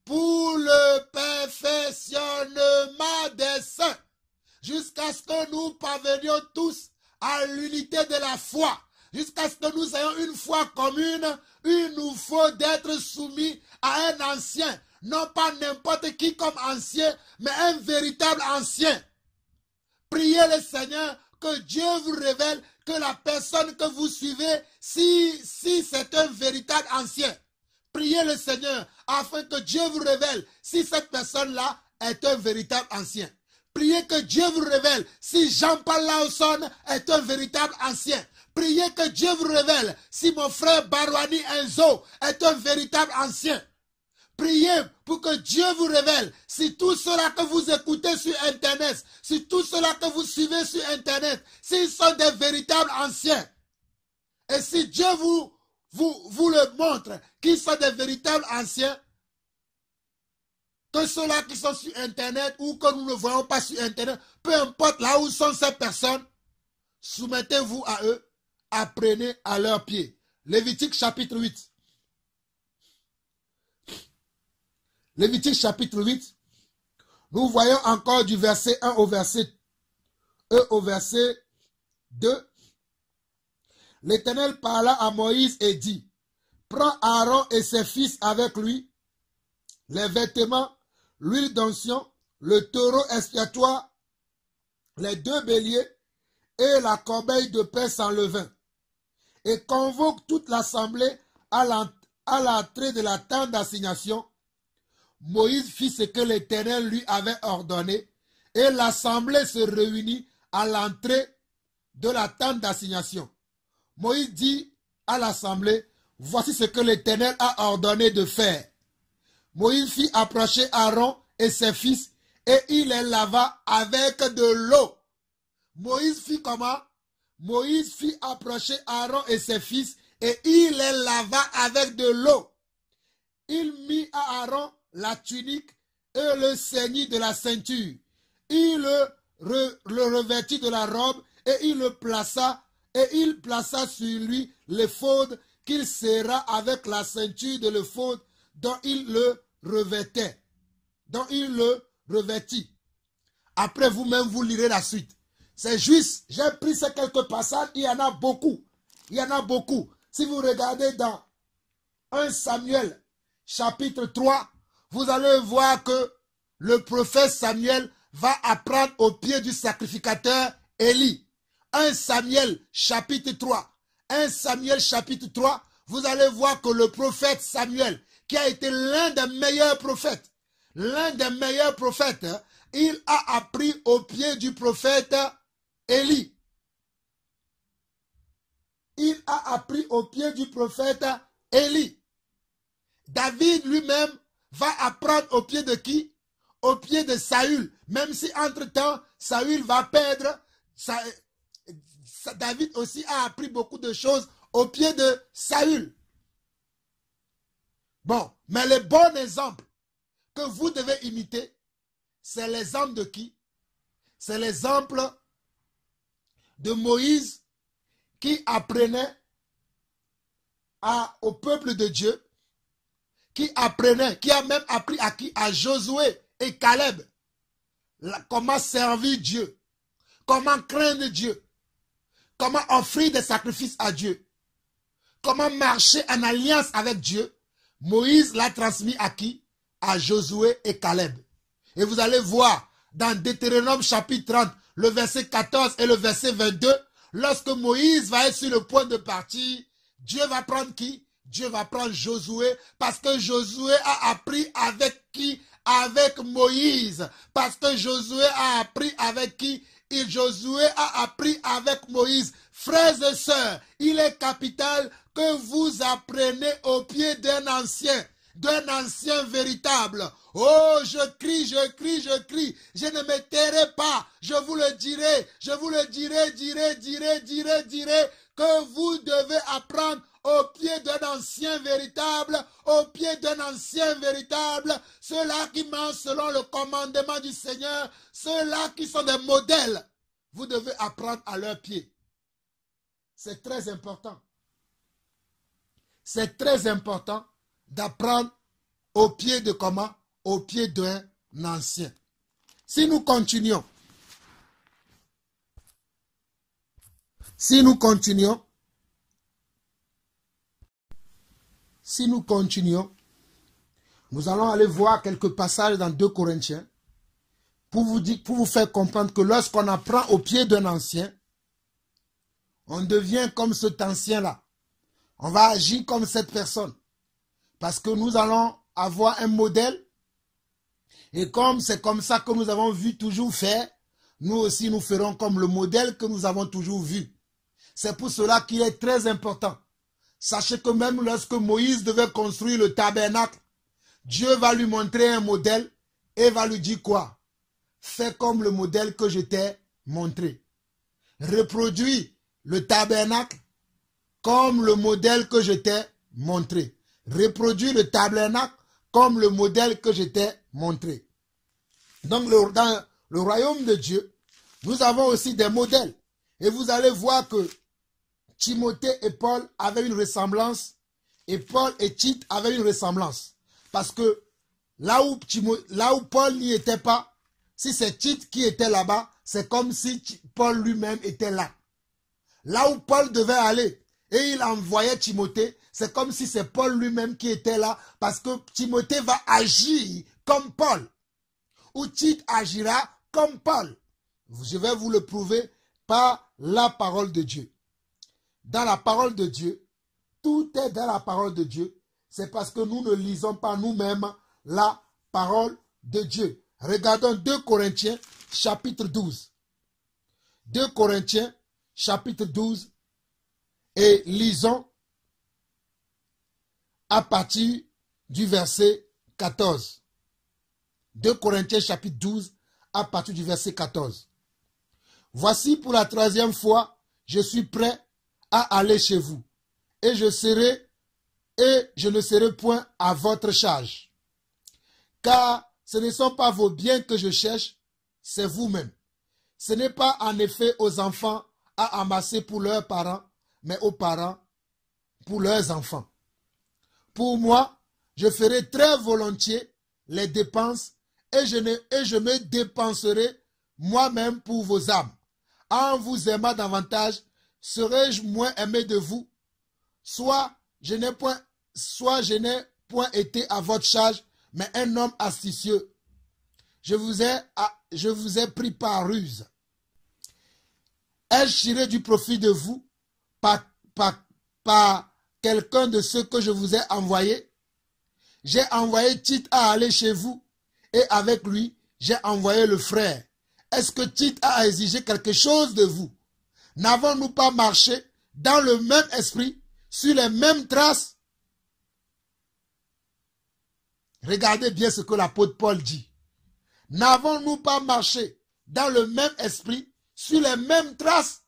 pour le perfectionnement des saints, jusqu'à ce que nous parvenions tous à l'unité de la foi, jusqu'à ce que nous ayons une foi commune. Il nous faut d'être soumis à un ancien, non pas n'importe qui comme ancien, mais un véritable ancien. Priez le Seigneur que Dieu vous révèle que la personne que vous suivez, si c'est un véritable ancien. Priez le Seigneur afin que Dieu vous révèle si cette personne-là est un véritable ancien. Priez que Dieu vous révèle si Jean-Paul Lawson est un véritable ancien. Priez que Dieu vous révèle si mon frère Barouani Enzo est un véritable ancien. Priez pour que Dieu vous révèle si tout cela que vous écoutez sur Internet, si tout cela que vous suivez sur Internet, s'ils sont des véritables anciens. Et si Dieu vous le montre qu'ils sont des véritables anciens, que ceux-là qui sont sur Internet ou que nous ne voyons pas sur Internet, peu importe là où sont ces personnes, soumettez-vous à eux, apprenez à leurs pieds. Lévitique chapitre 8. Lévitique chapitre 8, nous voyons encore du verset 1 au verset 2. L'Éternel parla à Moïse et dit, prends Aaron et ses fils avec lui, les vêtements, l'huile d'onction, le taureau expiatoire, les 2 béliers et la corbeille de pain sans levain, et convoque toute l'assemblée à l'entrée de la tente d'assignation. Moïse fit ce que l'Éternel lui avait ordonné, et l'assemblée se réunit à l'entrée de la tente d'assignation. Moïse dit à l'assemblée, voici ce que l'Éternel a ordonné de faire. Moïse fit approcher Aaron et ses fils, et il les lava avec de l'eau. Moïse fit comment? Moïse fit approcher Aaron et ses fils, et il les lava avec de l'eau. Il mit à Aaron la tunique et le ceintre de la ceinture. Il le revêtit de la robe et il plaça sur lui l'éphod qu'il serra avec la ceinture de l'éphod dont il le revêtait, dont il le revêtit. Après vous-même, vous lirez la suite. C'est juste, j'ai pris ces quelques passages, il y en a beaucoup. Il y en a beaucoup. Si vous regardez dans 1 Samuel, chapitre 3, vous allez voir que le prophète Samuel va apprendre au pied du sacrificateur Élie. 1 Samuel, chapitre 3. 1 Samuel, chapitre 3, vous allez voir que le prophète Samuel, qui a été l'un des meilleurs prophètes, il a appris au pied du prophète Élie. Il a appris au pied du prophète Élie. David lui-même va apprendre au pied de qui? Au pied de Saül. Même si entre-temps, Saül va perdre, David aussi a appris beaucoup de choses au pied de Saül. Bon, mais le bon exemple que vous devez imiter, c'est l'exemple de qui? c'est l'exemple de Moïse qui apprenait au peuple de Dieu, qui a même appris à Josué et Caleb comment servir Dieu, comment craindre Dieu, comment offrir des sacrifices à Dieu, comment marcher en alliance avec Dieu. Moïse l'a transmis à qui? À Josué et Caleb. Et vous allez voir dans Deutéronome chapitre 30, le verset 14 et le verset 22, lorsque Moïse va être sur le point de partir, Dieu va prendre qui? Dieu va prendre Josué, parce que Josué a appris avec qui? Avec Moïse. Parce que Josué a appris avec qui? Et Josué a appris avec Moïse. Frères et sœurs, il est capital que vous appreniez au pied d'un ancien véritable. Oh, je crie, je crie, je crie. Je ne me tairai pas. Je vous le dirai, dirai que vous devez apprendre au pied d'un ancien véritable, ceux-là qui marchent selon le commandement du Seigneur, ceux-là qui sont des modèles. Vous devez apprendre à leurs pieds. C'est très important. C'est très important d'apprendre au pied de comment? Au pied d'un ancien. Si nous continuons, nous allons aller voir quelques passages dans 2 Corinthiens pour vous faire comprendre que lorsqu'on apprend au pied d'un ancien, on devient comme cet ancien-là. On va agir comme cette personne. Parce que nous allons avoir un modèle. Et comme c'est comme ça que nous avons vu toujours faire, nous aussi nous ferons comme le modèle que nous avons toujours vu. C'est pour cela qu'il est très important. Sachez que même lorsque Moïse devait construire le tabernacle, Dieu va lui montrer un modèle et va lui dire quoi? Fais comme le modèle que je t'ai montré. Reproduis le tabernacle comme le modèle que je t'ai montré. Reproduis le tabernacle comme le modèle que je t'ai montré. Donc dans le royaume de Dieu, nous avons aussi des modèles. Et vous allez voir que Timothée et Paul avaient une ressemblance et Paul et Tite avaient une ressemblance. Parce que là où Paul n'y était pas, si c'est Tite qui était là-bas, c'est comme si Paul lui-même était là. Là où Paul devait aller et il envoyait Timothée, c'est comme si c'est Paul lui-même qui était là parce que Timothée va agir comme Paul. Ou Tite agira comme Paul. Je vais vous le prouver par la parole de Dieu. Dans la parole de Dieu, tout est dans la parole de Dieu. C'est parce que nous ne lisons pas nous-mêmes la parole de Dieu. Regardons 2 Corinthiens chapitre 12. 2 Corinthiens chapitre 12 et lisons à partir du verset 14. 2 Corinthiens chapitre 12 à partir du verset 14. Voici pour la 3e fois, je suis prêt à aller chez vous et je ne serai point à votre charge. Car ce ne sont pas vos biens que je cherche, c'est vous-même. Ce n'est pas en effet aux enfants à amasser pour leurs parents, mais aux parents pour leurs enfants. Pour moi, je ferai très volontiers les dépenses et je me dépenserai moi-même pour vos âmes. En vous aimant davantage, serai-je moins aimé de vous? Soit je n'ai point été à votre charge, mais un homme astucieux. Je vous ai pris par ruse. Ai-je tiré du profit de vous par quelqu'un de ceux que je vous ai envoyés? J'ai envoyé Tite à aller chez vous et avec lui, j'ai envoyé le frère. Est-ce que Tite a exigé quelque chose de vous? N'avons-nous pas marché dans le même esprit, sur les mêmes traces? Regardez bien ce que l'apôtre Paul dit. N'avons-nous pas marché dans le même esprit, sur les mêmes traces?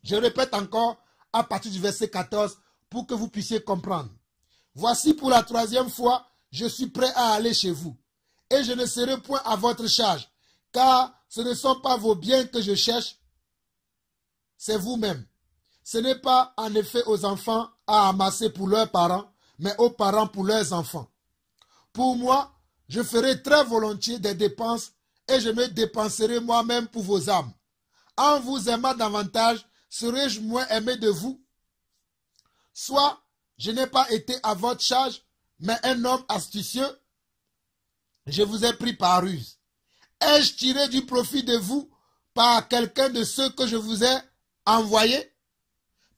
Je répète encore à partir du verset 14 pour que vous puissiez comprendre. Voici pour la 3e fois, je suis prêt à aller chez vous et je ne serai point à votre charge, car ce ne sont pas vos biens que je cherche, c'est vous-même. Ce n'est pas en effet aux enfants à amasser pour leurs parents, mais aux parents pour leurs enfants. Pour moi, je ferai très volontiers des dépenses et je me dépenserai moi-même pour vos âmes. En vous aimant davantage, serai-je moins aimé de vous? Soit je n'ai pas été à votre charge, mais un homme astucieux, je vous ai pris par ruse. Ai-je tiré du profit de vous par quelqu'un de ceux que je vous ai envoyés?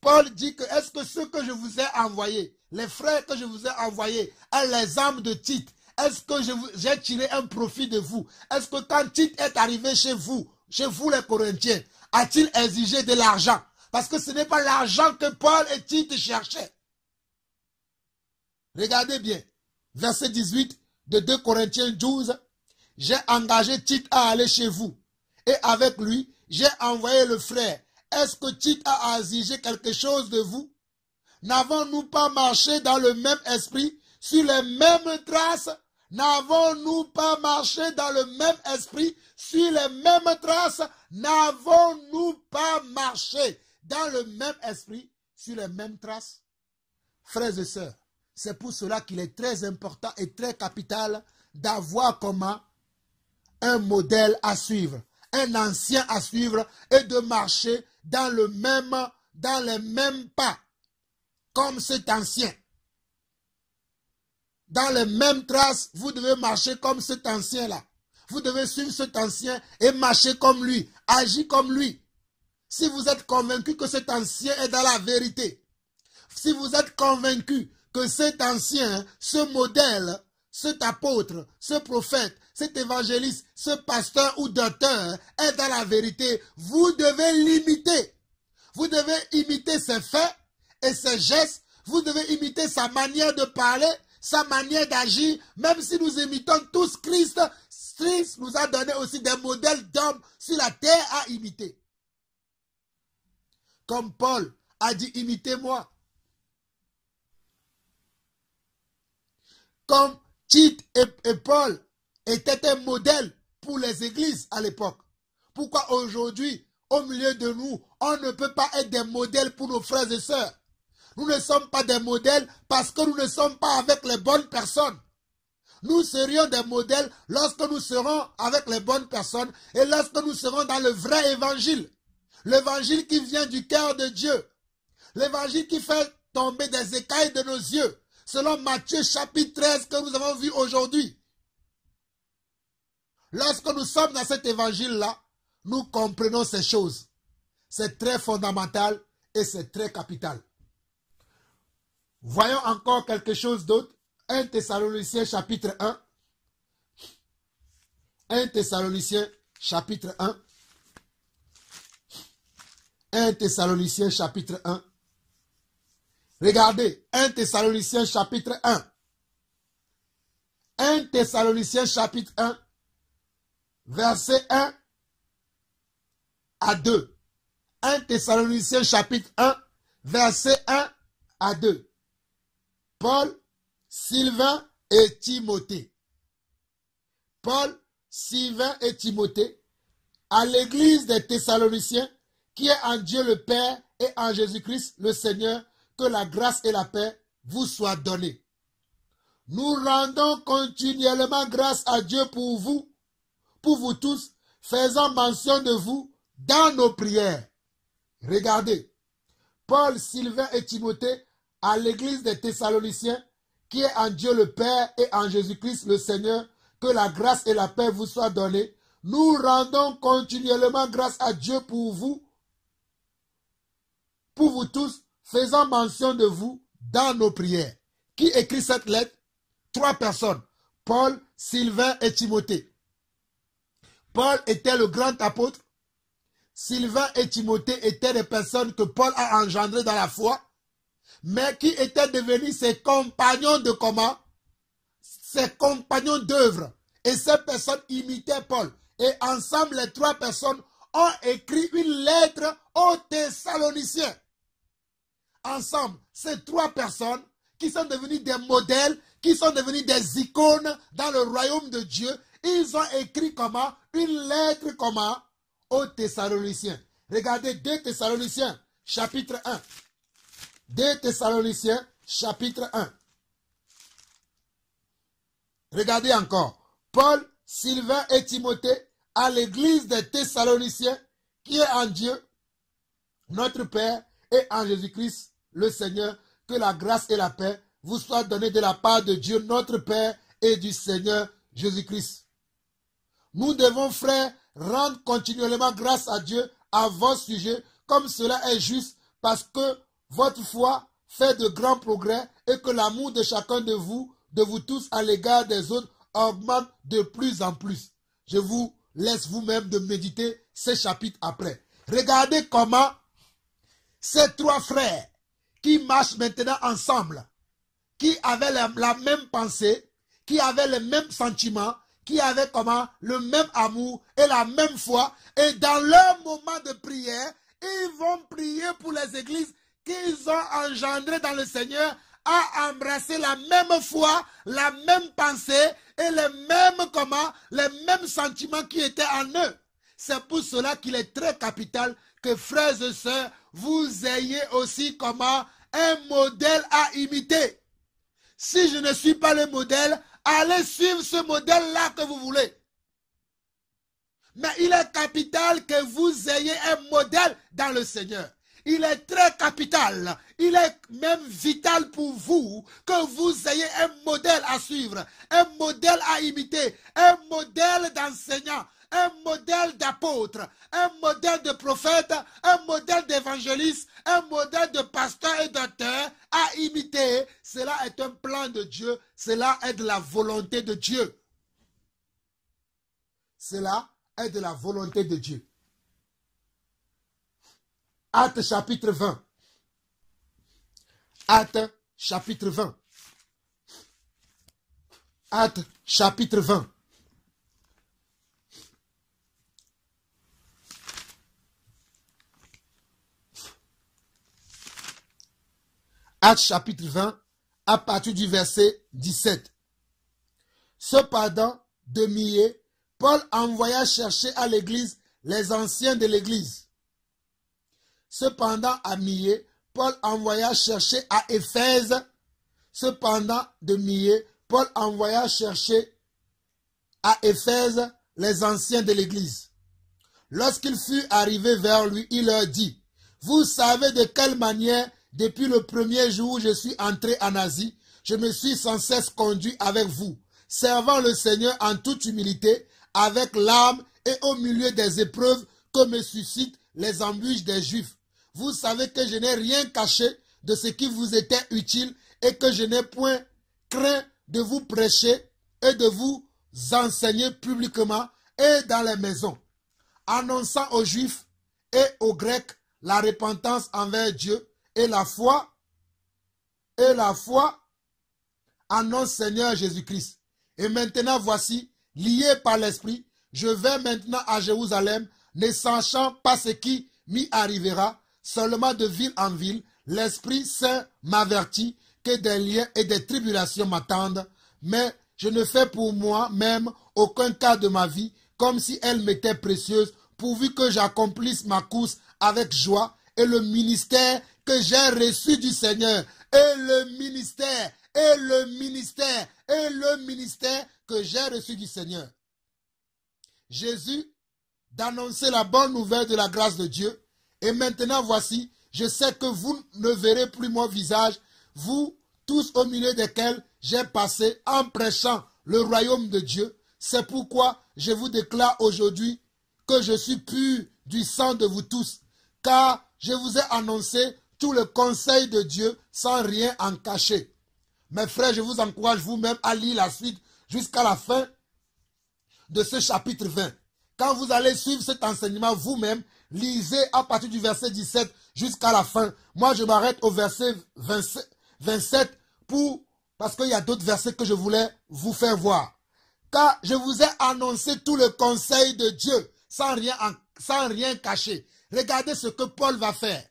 Paul dit que est-ce que ceux que je vous ai envoyés, les frères que je vous ai envoyés, les âmes de Tite, est-ce que j'ai tiré un profit de vous? Est-ce que quand Tite est arrivé chez vous les Corinthiens, a-t-il exigé de l'argent? Parce que ce n'est pas l'argent que Paul et Tite cherchaient. Regardez bien, verset 18 de 2 Corinthiens 12. J'ai engagé Tite à aller chez vous. Et avec lui, j'ai envoyé le frère. Est-ce que Tite a exigé quelque chose de vous? N'avons-nous pas marché dans le même esprit, sur les mêmes traces? N'avons-nous pas marché dans le même esprit, sur les mêmes traces? N'avons-nous pas marché dans le même esprit, sur les mêmes traces? Frères et sœurs, c'est pour cela qu'il est très important et très capital d'avoir comment un modèle à suivre, un ancien à suivre et de marcher dans les mêmes pas, comme cet ancien. Dans les mêmes traces, vous devez marcher comme cet ancien-là. Vous devez suivre cet ancien et marcher comme lui, agir comme lui. Si vous êtes convaincu que cet ancien est dans la vérité, si vous êtes convaincu que cet ancien, ce modèle, cet apôtre, ce prophète, cet évangéliste, ce pasteur ou docteur est dans la vérité, vous devez l'imiter. Vous devez imiter ses faits et ses gestes. Vous devez imiter sa manière de parler, sa manière d'agir. Même si nous imitons tous Christ, Christ nous a donné aussi des modèles d'hommes sur la terre à imiter. Comme Paul a dit, imitez-moi. Comme Tite et Paul étaient un modèle pour les églises à l'époque. Pourquoi aujourd'hui, au milieu de nous, on ne peut pas être des modèles pour nos frères et sœurs? Nous ne sommes pas des modèles parce que nous ne sommes pas avec les bonnes personnes. Nous serions des modèles lorsque nous serons avec les bonnes personnes et lorsque nous serons dans le vrai évangile. L'évangile qui vient du cœur de Dieu. L'évangile qui fait tomber des écailles de nos yeux. Selon Matthieu chapitre 13 que nous avons vu aujourd'hui. Lorsque nous sommes dans cet évangile-là, nous comprenons ces choses. C'est très fondamental et c'est très capital. Voyons encore quelque chose d'autre. 1 Thessaloniciens chapitre 1. 1 Thessaloniciens chapitre 1. 1 Thessaloniciens chapitre 1. Regardez, 1 Thessaloniciens chapitre 1. 1 Thessaloniciens chapitre 1, verset 1 à 2. 1 Thessaloniciens chapitre 1, verset 1 à 2. Paul, Sylvain et Timothée. Paul, Sylvain et Timothée, à l'église des Thessaloniciens, qui est en Dieu le Père et en Jésus-Christ le Seigneur, que la grâce et la paix vous soient données. Nous rendons continuellement grâce à Dieu pour vous tous, faisant mention de vous dans nos prières. Regardez, Paul, Sylvain et Timothée, à l'église des Thessaloniciens, qui est en Dieu le Père et en Jésus-Christ le Seigneur, que la grâce et la paix vous soient données. Nous rendons continuellement grâce à Dieu pour vous tous, faisant mention de vous dans nos prières. Qui écrit cette lettre? 3 personnes. Paul, Sylvain et Timothée. Paul était le grand apôtre. Sylvain et Timothée étaient des personnes que Paul a engendrées dans la foi, mais qui étaient devenus ses compagnons de comment? Ses compagnons d'œuvre. Et ces personnes imitaient Paul. Et ensemble, les 3 personnes ont écrit une lettre aux Thessaloniciens. Ensemble, ces 3 personnes qui sont devenues des modèles, qui sont devenues des icônes dans le royaume de Dieu, Ils ont écrit comment? Une lettre comment? Aux Thessaloniciens. Regardez 2 Thessaloniciens, chapitre 1. 2 Thessaloniciens, chapitre 1. Regardez encore. Paul, Sylvain et Timothée à l'église des Thessaloniciens qui est en Dieu, notre Père, et en Jésus-Christ, le Seigneur, que la grâce et la paix vous soient données de la part de Dieu, notre Père, et du Seigneur Jésus-Christ. Nous devons, frères, rendre continuellement grâce à Dieu à vos sujets, comme cela est juste, parce que votre foi fait de grands progrès et que l'amour de chacun de vous tous à l'égard des autres, augmente de plus en plus. Je vous laisse vous-même de méditer ces chapitres après. Regardez comment ces 3 frères qui marchent maintenant ensemble, qui avaient la même pensée, qui avaient les mêmes sentiments, qui avaient comment le même amour et la même foi, et dans leur moment de prière, ils vont prier pour les églises qu'ils ont engendrées dans le Seigneur, à embrasser la même foi, la même pensée et les mêmes sentiments qui étaient en eux. C'est pour cela qu'il est très capital que, frères et sœurs, vous ayez aussi comment un modèle à imiter. Si je ne suis pas le modèle, allez suivre ce modèle-là que vous voulez. Mais il est capital que vous ayez un modèle dans le Seigneur. Il est très capital, il est même vital pour vous que vous ayez un modèle à suivre, un modèle à imiter, un modèle d'enseignant, un modèle d'apôtre, un modèle de prophète, un modèle d'évangéliste, un modèle de pasteur et d'auteur à imiter. Cela est un plan de Dieu, cela est de la volonté de Dieu. Cela est de la volonté de Dieu. Actes chapitre 20. Actes chapitre 20. Actes chapitre 20. Actes chapitre 20, à partir du verset 17. Cependant, de Milet, Paul envoya chercher à l'église les anciens de l'église. Cependant, à Milet, Paul envoya chercher à Éphèse. Cependant, de Milet, Paul envoya chercher à Éphèse les anciens de l'église. Lorsqu'il fut arrivé vers lui, il leur dit, « Vous savez de quelle manière, depuis le premier jour où je suis entré en Asie, je me suis sans cesse conduit avec vous, servant le Seigneur en toute humilité, avec l'âme et au milieu des épreuves que me suscitent les embûches des Juifs. Vous savez que je n'ai rien caché de ce qui vous était utile et que je n'ai point craint de vous prêcher et de vous enseigner publiquement et dans les maisons, annonçant aux Juifs et aux Grecs la repentance envers Dieu et la foi en notre Seigneur Jésus-Christ. Et maintenant, voici, lié par l'Esprit, je vais maintenant à Jérusalem, ne sachant pas ce qui m'y arrivera, seulement de ville en ville, l'Esprit Saint m'avertit que des liens et des tribulations m'attendent, mais je ne fais pour moi-même aucun cas de ma vie, comme si elle m'était précieuse, pourvu que j'accomplisse ma course avec joie, et le ministère que j'ai reçu du Seigneur, et le ministère que j'ai reçu du Seigneur. Jésus, d'annoncer la bonne nouvelle de la grâce de Dieu, et maintenant voici, je sais que vous ne verrez plus mon visage, vous tous au milieu desquels j'ai passé en prêchant le royaume de Dieu. C'est pourquoi je vous déclare aujourd'hui que je suis pur du sang de vous tous, car je vous ai annoncé tout le conseil de Dieu sans rien en cacher. Mes frères, je vous encourage vous-même à lire la suite jusqu'à la fin de ce chapitre 20. Quand vous allez suivre cet enseignement vous-même, lisez à partir du verset 17 jusqu'à la fin. Moi, je m'arrête au verset 27 parce qu'il y a d'autres versets que je voulais vous faire voir. Car je vous ai annoncé tout le conseil de Dieu sans rien cacher. Regardez ce que Paul va faire.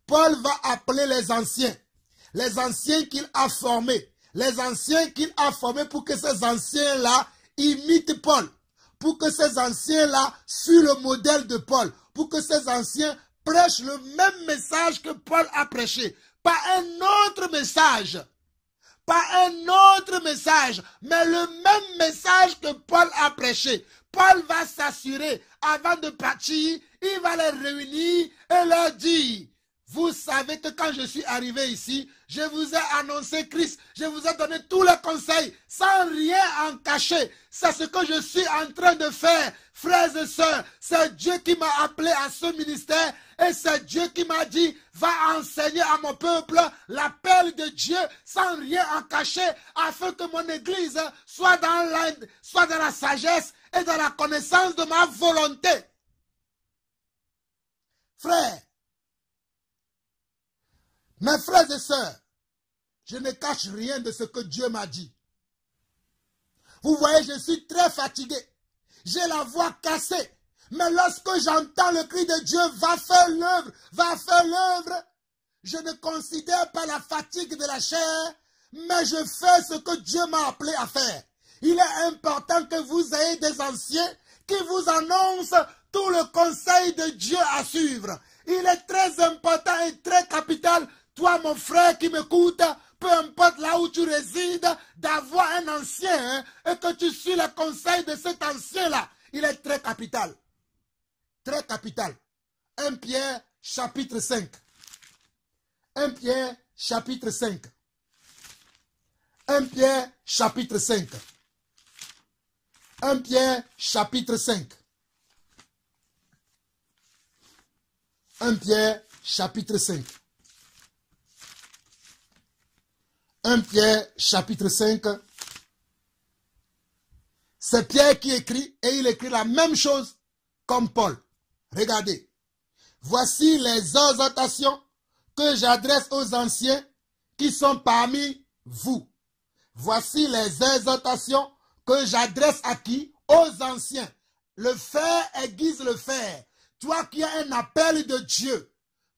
Paul va appeler les anciens qu'il a formés. Les anciens qu'il a formés pour que ces anciens-là, imitent Paul, pour que ces anciens-là suivent le modèle de Paul, pour que ces anciens prêchent le même message que Paul a prêché, pas un autre message. Pas un autre message, mais le même message que Paul a prêché. Paul va s'assurer, avant de partir, il va les réunir et leur dire, vous savez que quand je suis arrivé ici, je vous ai annoncé Christ, je vous ai donné tous les conseils, sans rien en cacher. C'est ce que je suis en train de faire, frères et sœurs. C'est Dieu qui m'a appelé à ce ministère et c'est Dieu qui m'a dit, va enseigner à mon peuple l'appel de Dieu sans rien en cacher, afin que mon église soit dans la sagesse et dans la connaissance de ma volonté. Frères, mes frères et sœurs, je ne cache rien de ce que Dieu m'a dit. Vous voyez, je suis très fatigué. J'ai la voix cassée. Mais lorsque j'entends le cri de Dieu, va faire l'œuvre, je ne considère pas la fatigue de la chair, mais je fais ce que Dieu m'a appelé à faire. Il est important que vous ayez des anciens qui vous annoncent tout le conseil de Dieu à suivre. Il est très important et très capital, toi mon frère qui m'écoute, peu importe là où tu résides, d'avoir un ancien et que tu suis le conseil de cet ancien-là. Il est très capital. Très capital. 1 Pierre chapitre 5. 1 Pierre chapitre 5. 1 Pierre chapitre 5. 1 Pierre chapitre 5. 1 Pierre chapitre 5. 1 Pierre chapitre 5. C'est Pierre qui écrit et il écrit la même chose comme Paul. Regardez. Voici les exhortations que j'adresse aux anciens qui sont parmi vous. Voici les exhortations que j'adresse à qui? Aux anciens. Le fer aiguise le fer. Toi qui as un appel de Dieu,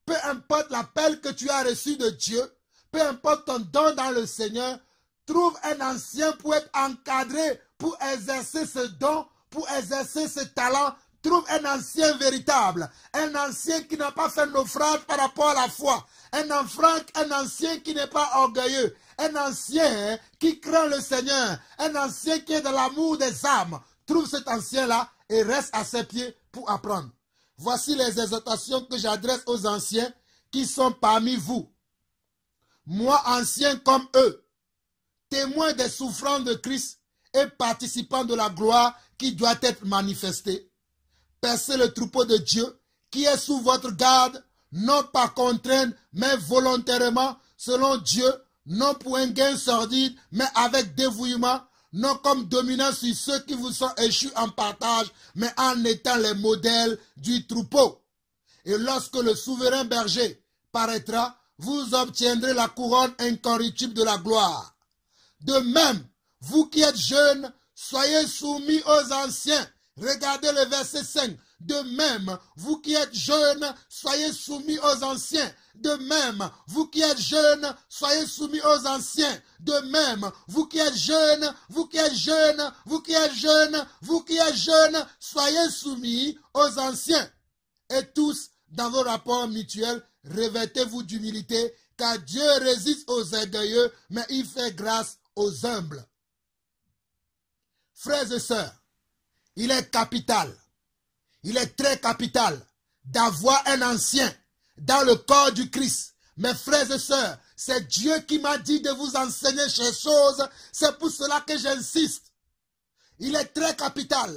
peu importe l'appel que tu as reçu de Dieu, peu importe ton don dans le Seigneur, trouve un ancien pour être encadré, pour exercer ce don, pour exercer ce talent. Trouve un ancien véritable, un ancien qui n'a pas fait naufrage par rapport à la foi, un ancien qui n'est pas orgueilleux, un ancien qui craint le Seigneur, un ancien qui est dans l'amour des âmes. Trouve cet ancien-là et reste à ses pieds pour apprendre. Voici les exhortations que j'adresse aux anciens qui sont parmi vous. Moi, ancien comme eux, témoin des souffrances de Christ et participant de la gloire qui doit être manifestée. Percez le troupeau de Dieu qui est sous votre garde, non pas contraint, mais volontairement, selon Dieu, non pour un gain sordide, mais avec dévouement, non comme dominant sur ceux qui vous sont échus en partage, mais en étant les modèles du troupeau. Et lorsque le souverain berger paraîtra, vous obtiendrez la couronne incorruptible de la gloire. De même, vous qui êtes jeunes, soyez soumis aux anciens. Regardez le verset 5. De même, vous qui êtes jeunes, soyez soumis aux anciens. De même, vous qui êtes jeunes, soyez soumis aux anciens. De même, vous qui êtes jeunes, vous qui êtes jeunes, vous qui êtes jeunes, vous qui êtes jeunes, soyez soumis aux anciens. Et tous, dans vos rapports mutuels, revêtez-vous d'humilité, car Dieu résiste aux orgueilleux, mais il fait grâce aux humbles. Frères et sœurs, il est capital, il est très capital d'avoir un ancien dans le corps du Christ. Mes frères et sœurs, c'est Dieu qui m'a dit de vous enseigner ces choses, c'est pour cela que j'insiste. Il est très capital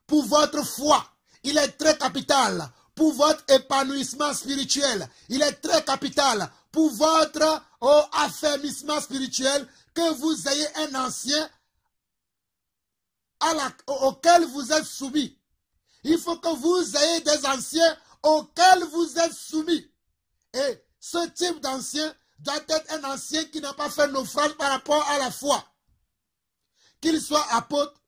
pour votre foi, il est très capital pour votre épanouissement spirituel, il est très capital pour votre affermissement spirituel que vous ayez un ancien auquel vous êtes soumis. Il faut que vous ayez des anciens auxquels vous êtes soumis. Et ce type d'ancien doit être un ancien qui n'a pas fait naufrage par rapport à la foi. Qu'il soit apôtre,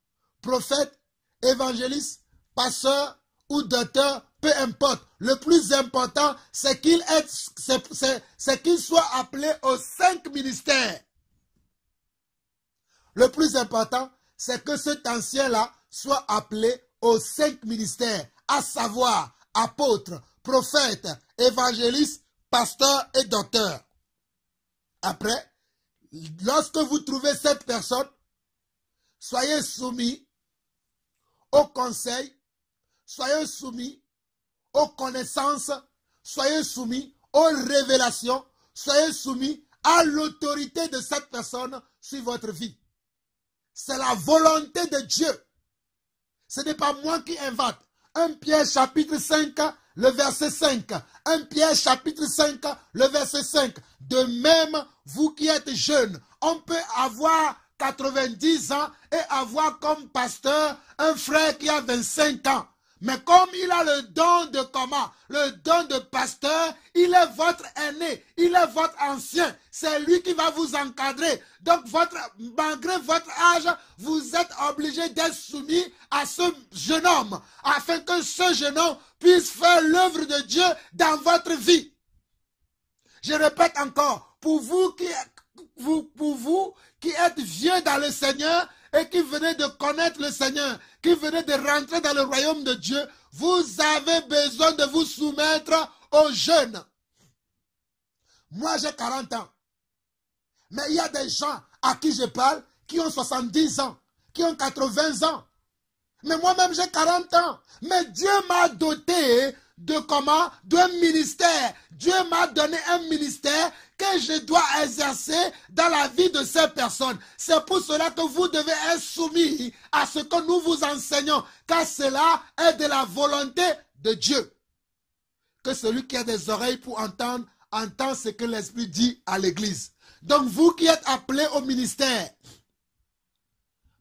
prophète, évangéliste, pasteur ou docteur, peu importe. Le plus important, c'est qu'il soit appelé aux 5 ministères. Le plus important, c'est que cet ancien-là soit appelé aux 5 ministères, à savoir apôtres, prophètes, évangélistes, pasteurs et docteurs. Après, lorsque vous trouvez cette personne, soyez soumis au conseil, soyez soumis aux connaissances, soyez soumis aux révélations, soyez soumis à l'autorité de cette personne sur votre vie. C'est la volonté de Dieu. Ce n'est pas moi qui invente. 1 Pierre chapitre 5, le verset 5. 1 Pierre chapitre 5, le verset 5. De même, vous qui êtes jeunes, on peut avoir 90 ans et avoir comme pasteur un frère qui a 25 ans. Mais comme il a le don de comment? Le don de pasteur, il est votre aîné, il est votre ancien. C'est lui qui va vous encadrer. Donc, malgré votre âge, vous êtes obligé d'être soumis à ce jeune homme, afin que ce jeune homme puisse faire l'œuvre de Dieu dans votre vie. Je répète encore, pour vous qui êtes vieux dans le Seigneur, et qui venez de connaître le Seigneur, qui venez de rentrer dans le royaume de Dieu, vous avez besoin de vous soumettre aux jeunes. Moi, j'ai 40 ans. Mais il y a des gens à qui je parle qui ont 70 ans, qui ont 80 ans. Mais moi-même, j'ai 40 ans. Mais Dieu m'a doté de comment? D'un ministère. Dieu m'a donné un ministère que je dois exercer dans la vie de ces personnes. C'est pour cela que vous devez être soumis à ce que nous vous enseignons, car cela est de la volonté de Dieu. Que celui qui a des oreilles pour entendre, entend ce que l'Esprit dit à l'Église. Donc vous qui êtes appelés au ministère,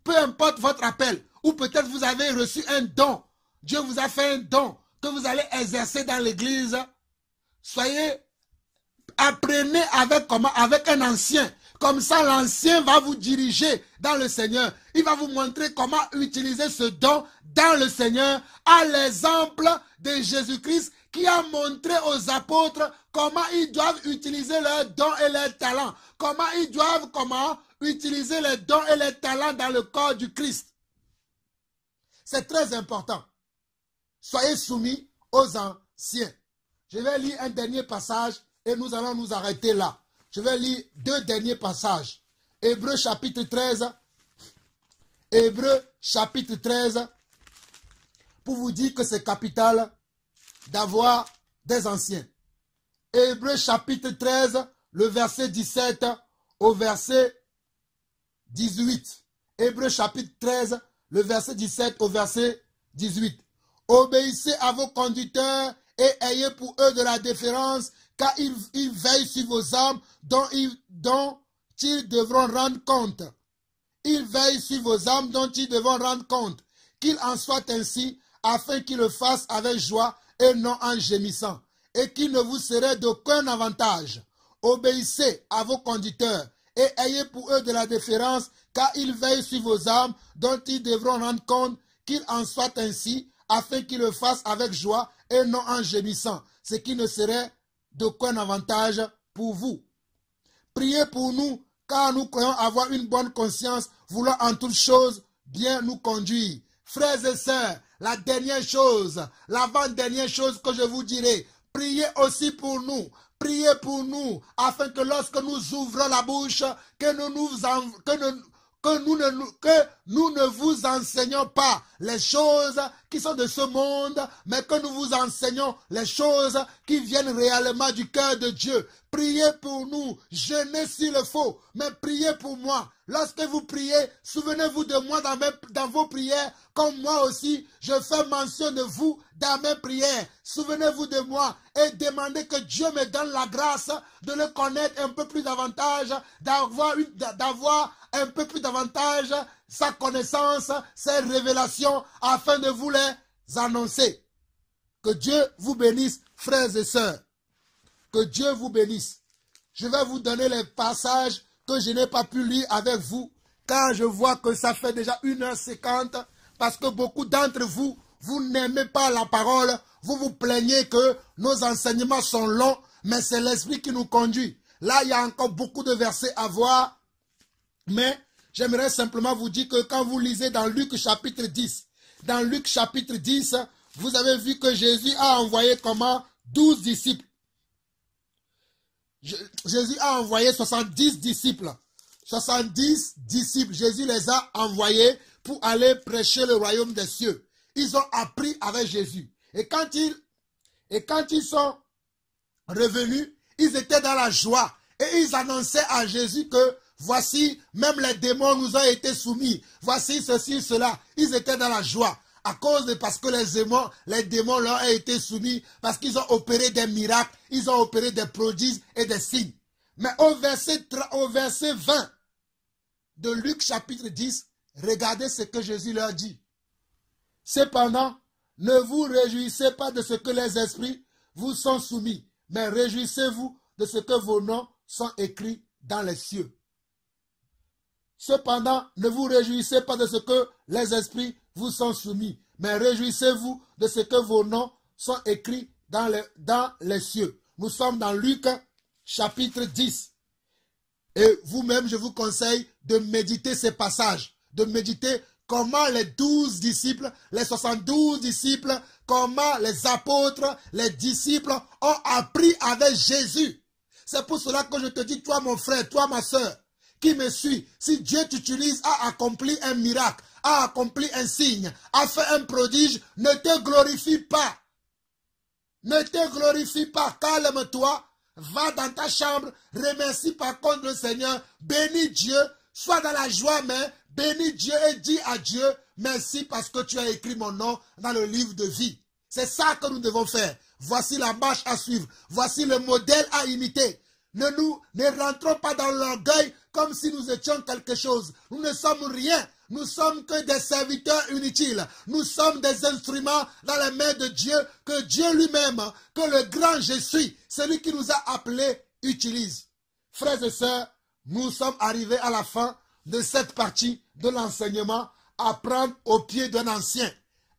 peu importe votre appel, ou peut-être vous avez reçu un don, Dieu vous a fait un don que vous allez exercer dans l'Église, apprenez avec comment? Avec un ancien. Comme ça, l'ancien va vous diriger dans le Seigneur. Il va vous montrer comment utiliser ce don dans le Seigneur, à l'exemple de Jésus-Christ qui a montré aux apôtres comment ils doivent utiliser leurs dons et leurs talents. Comment ils doivent utiliser les dons et les talents dans le corps du Christ. C'est très important. Soyez soumis aux anciens. Je vais lire un dernier passage et nous allons nous arrêter là. Je vais lire 2 derniers passages. Hébreux chapitre 13. Hébreux chapitre 13. Pour vous dire que c'est capital d'avoir des anciens. Hébreux chapitre 13, le verset 17 au verset 18. Hébreux chapitre 13, le verset 17 au verset 18. Obéissez à vos conducteurs et ayez pour eux de la déférence, car ils veillent sur vos âmes dont ils devront rendre compte. Ils veillent sur vos âmes dont ils devront rendre compte. Qu'il en soit ainsi, afin qu'ils le fassent avec joie et non en gémissant, et qu'il ne vous serait d'aucun avantage. Obéissez à vos conducteurs et ayez pour eux de la déférence, car ils veillent sur vos âmes dont ils devront rendre compte. Qu'il en soit ainsi, afin qu'ils le fassent avec joie et non en gémissant, ce qui ne serait d'aucun avantage pour vous. Priez pour nous, car nous croyons avoir une bonne conscience, voulant en toutes choses bien nous conduire. Frères et sœurs, la dernière chose, l'avant-dernière chose que je vous dirai, priez aussi pour nous. Priez pour nous, afin que lorsque nous ouvrons la bouche, que nous ne vous enseignons pas les choses qui sont de ce monde, mais que nous vous enseignons les choses qui viennent réellement du cœur de Dieu. Priez pour nous, jeûnez s'il le faut, mais priez pour moi. Lorsque vous priez, souvenez-vous de moi dans vos prières, comme moi aussi, je fais mention de vous dans mes prières. Souvenez-vous de moi et demandez que Dieu me donne la grâce de le connaître un peu plus davantage, d'avoir un peu plus davantage sa connaissance, ses révélations, afin de vous les annoncer. Que Dieu vous bénisse, frères et sœurs. Que Dieu vous bénisse. Je vais vous donner les passages que je n'ai pas pu lire avec vous, car je vois que ça fait déjà 1h50, parce que beaucoup d'entre vous, vous n'aimez pas la parole, vous vous plaignez que nos enseignements sont longs, mais c'est l'Esprit qui nous conduit. Là, il y a encore beaucoup de versets à voir, mais j'aimerais simplement vous dire que quand vous lisez dans Luc chapitre 10, dans Luc chapitre 10, vous avez vu que Jésus a envoyé comment 12 disciples. Jésus a envoyé 70 disciples. 70 disciples, Jésus les a envoyés pour aller prêcher le royaume des cieux. Ils ont appris avec Jésus. Et quand ils sont revenus, ils étaient dans la joie. Et ils annonçaient à Jésus que voici, même les démons nous ont été soumis. Voici ceci, cela. Ils étaient dans la joie. Parce que les démons leur ont été soumis, parce qu'ils ont opéré des miracles, ils ont opéré des prodiges et des signes. Mais au verset 20 de Luc chapitre 10, regardez ce que Jésus leur dit. Cependant, ne vous réjouissez pas de ce que les esprits vous sont soumis, mais réjouissez-vous de ce que vos noms sont écrits dans les cieux. Cependant, ne vous réjouissez pas de ce que les esprits vous sont soumis, mais réjouissez-vous de ce que vos noms sont écrits dans les cieux. Nous sommes dans Luc chapitre 10. Et vous-même, je vous conseille de méditer ces passages, de méditer comment les 12 disciples, les 72 disciples, comment les apôtres, les disciples ont appris avec Jésus. C'est pour cela que je te dis, toi mon frère, toi ma soeur, qui me suit, si Dieu t'utilise à accomplir un miracle, a accompli un signe, a fait un prodige, ne te glorifie pas. Ne te glorifie pas, calme-toi, va dans ta chambre, remercie par contre le Seigneur, bénis Dieu, sois dans la joie, mais bénis Dieu et dis à Dieu, merci parce que tu as écrit mon nom dans le livre de vie. C'est ça que nous devons faire. Voici la marche à suivre, voici le modèle à imiter. Ne rentrons pas dans l'orgueil comme si nous étions quelque chose. Nous ne sommes rien. Nous sommes que des serviteurs inutiles. Nous sommes des instruments dans les mains de Dieu que Dieu lui-même, que le grand je suis, celui qui nous a appelés, utilise. Frères et sœurs, nous sommes arrivés à la fin de cette partie de l'enseignement. Apprendre au pied d'un ancien.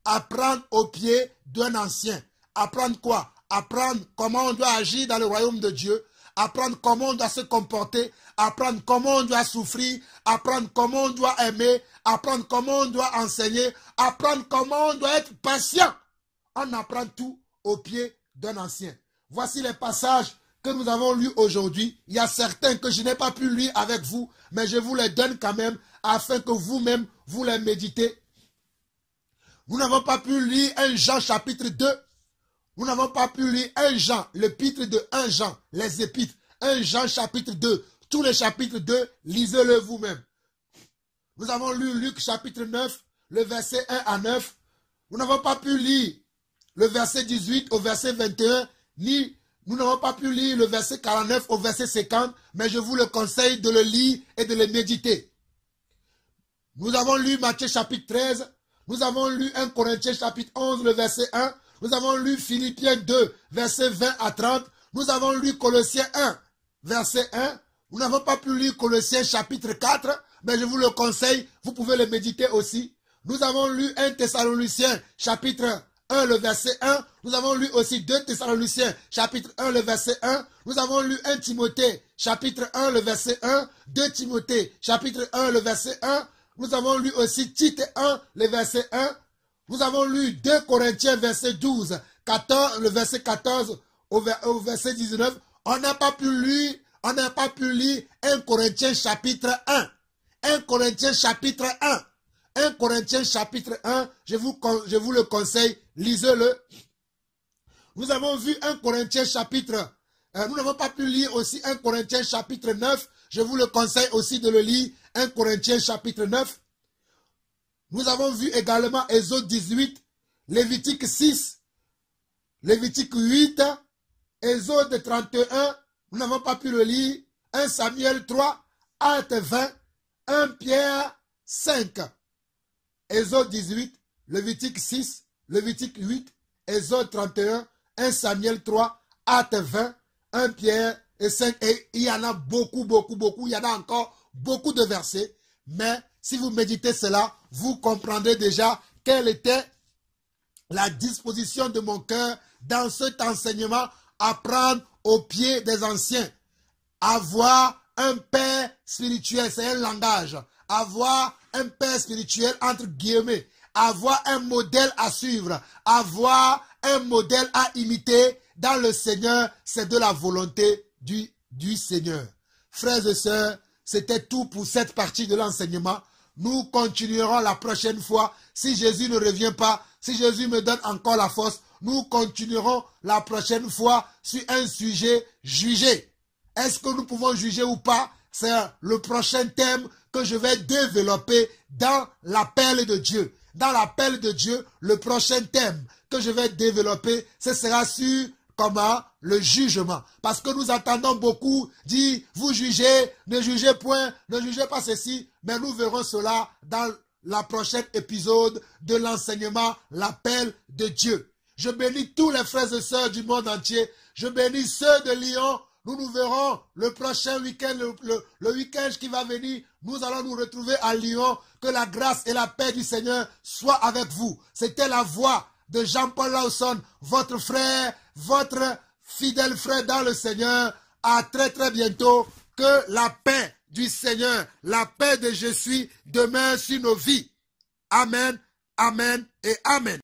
Apprendre au pied d'un ancien. Apprendre quoi? Apprendre comment on doit agir dans le royaume de Dieu. Apprendre comment on doit se comporter, apprendre comment on doit souffrir, apprendre comment on doit aimer, apprendre comment on doit enseigner, apprendre comment on doit être patient. On apprend tout au pied d'un ancien. Voici les passages que nous avons lus aujourd'hui. Il y a certains que je n'ai pas pu lire avec vous, mais je vous les donne quand même afin que vous-même vous les méditez. Nous n'avons pas pu lire 1 Jean chapitre 2. Nous n'avons pas pu lire 1 Jean, l'épître de 1 Jean, les épîtres, 1 Jean chapitre 2, tous les chapitres 2, lisez-le vous-même. Nous avons lu Luc chapitre 9, le verset 1 à 9. Nous n'avons pas pu lire le verset 18 au verset 21, nous n'avons pas pu lire le verset 49 au verset 50, mais je vous le conseille de le lire et de le méditer. Nous avons lu Matthieu chapitre 13, nous avons lu 1 Corinthiens chapitre 11, le verset 1, nous avons lu Philippiens 2, verset 20 à 30. Nous avons lu Colossiens 1, verset 1. Nous n'avons pas pu lire Colossiens chapitre 4, mais je vous le conseille, vous pouvez le méditer aussi. Nous avons lu 1 Thessaloniciens chapitre 1, le verset 1. Nous avons lu aussi 2 Thessaloniciens chapitre 1, le verset 1. Nous avons lu 1 Timothée chapitre 1, le verset 1. 2 Timothée chapitre 1, le verset 1. Nous avons lu aussi Tite 1, le verset 1. Nous avons lu 2 Corinthiens, verset 12, 14, le verset 14 au verset 19. On n'a pas pu lire 1 Corinthiens chapitre 1. 1 Corinthiens chapitre 1. 1 Corinthiens chapitre 1, je vous le conseille, lisez-le. Nous avons vu 1 Corinthiens chapitre, nous n'avons pas pu lire aussi 1 Corinthiens chapitre 9, je vous le conseille aussi de le lire, 1 Corinthiens chapitre 9. Nous avons vu également Exode 18, Lévitique 6, Lévitique 8, Exode 31, nous n'avons pas pu le lire, 1 Samuel 3, Actes 20, 1 Pierre 5, Exode 18, Lévitique 6, Lévitique 8, Exode 31, 1 Samuel 3, Actes 20, 1 Pierre et 5. Et il y en a beaucoup, il y en a encore beaucoup de versets, mais si vous méditez cela, vous comprendrez déjà quelle était la disposition de mon cœur dans cet enseignement, apprendre au pied des anciens, avoir un père spirituel, c'est un langage. Avoir un père spirituel, entre guillemets. Avoir un modèle à suivre. Avoir un modèle à imiter dans le Seigneur, c'est de la volonté du Seigneur. Frères et sœurs, c'était tout pour cette partie de l'enseignement. Nous continuerons la prochaine fois. Si Jésus ne revient pas, si Jésus me donne encore la force, nous continuerons la prochaine fois sur un sujet jugé. Est-ce que nous pouvons juger ou pas? C'est le prochain thème que je vais développer dans l'appel de Dieu. Dans l'appel de Dieu, le prochain thème que je vais développer, ce sera sur comment? Le jugement. Parce que nous entendons beaucoup dire, vous jugez, ne jugez point, ne jugez pas ceci, mais nous verrons cela dans la prochaine épisode de l'enseignement, l'appel de Dieu. Je bénis tous les frères et sœurs du monde entier. Je bénis ceux de Lyon. Nous nous verrons le prochain week-end, le week-end qui va venir. Nous allons nous retrouver à Lyon. Que la grâce et la paix du Seigneur soient avec vous. C'était la voix de Jean-Paul Lawson, votre frère, votre fidèle frère dans le Seigneur. À très très bientôt. Que la paix du Seigneur, la paix de Je suis demeure sur nos vies. Amen, amen et amen.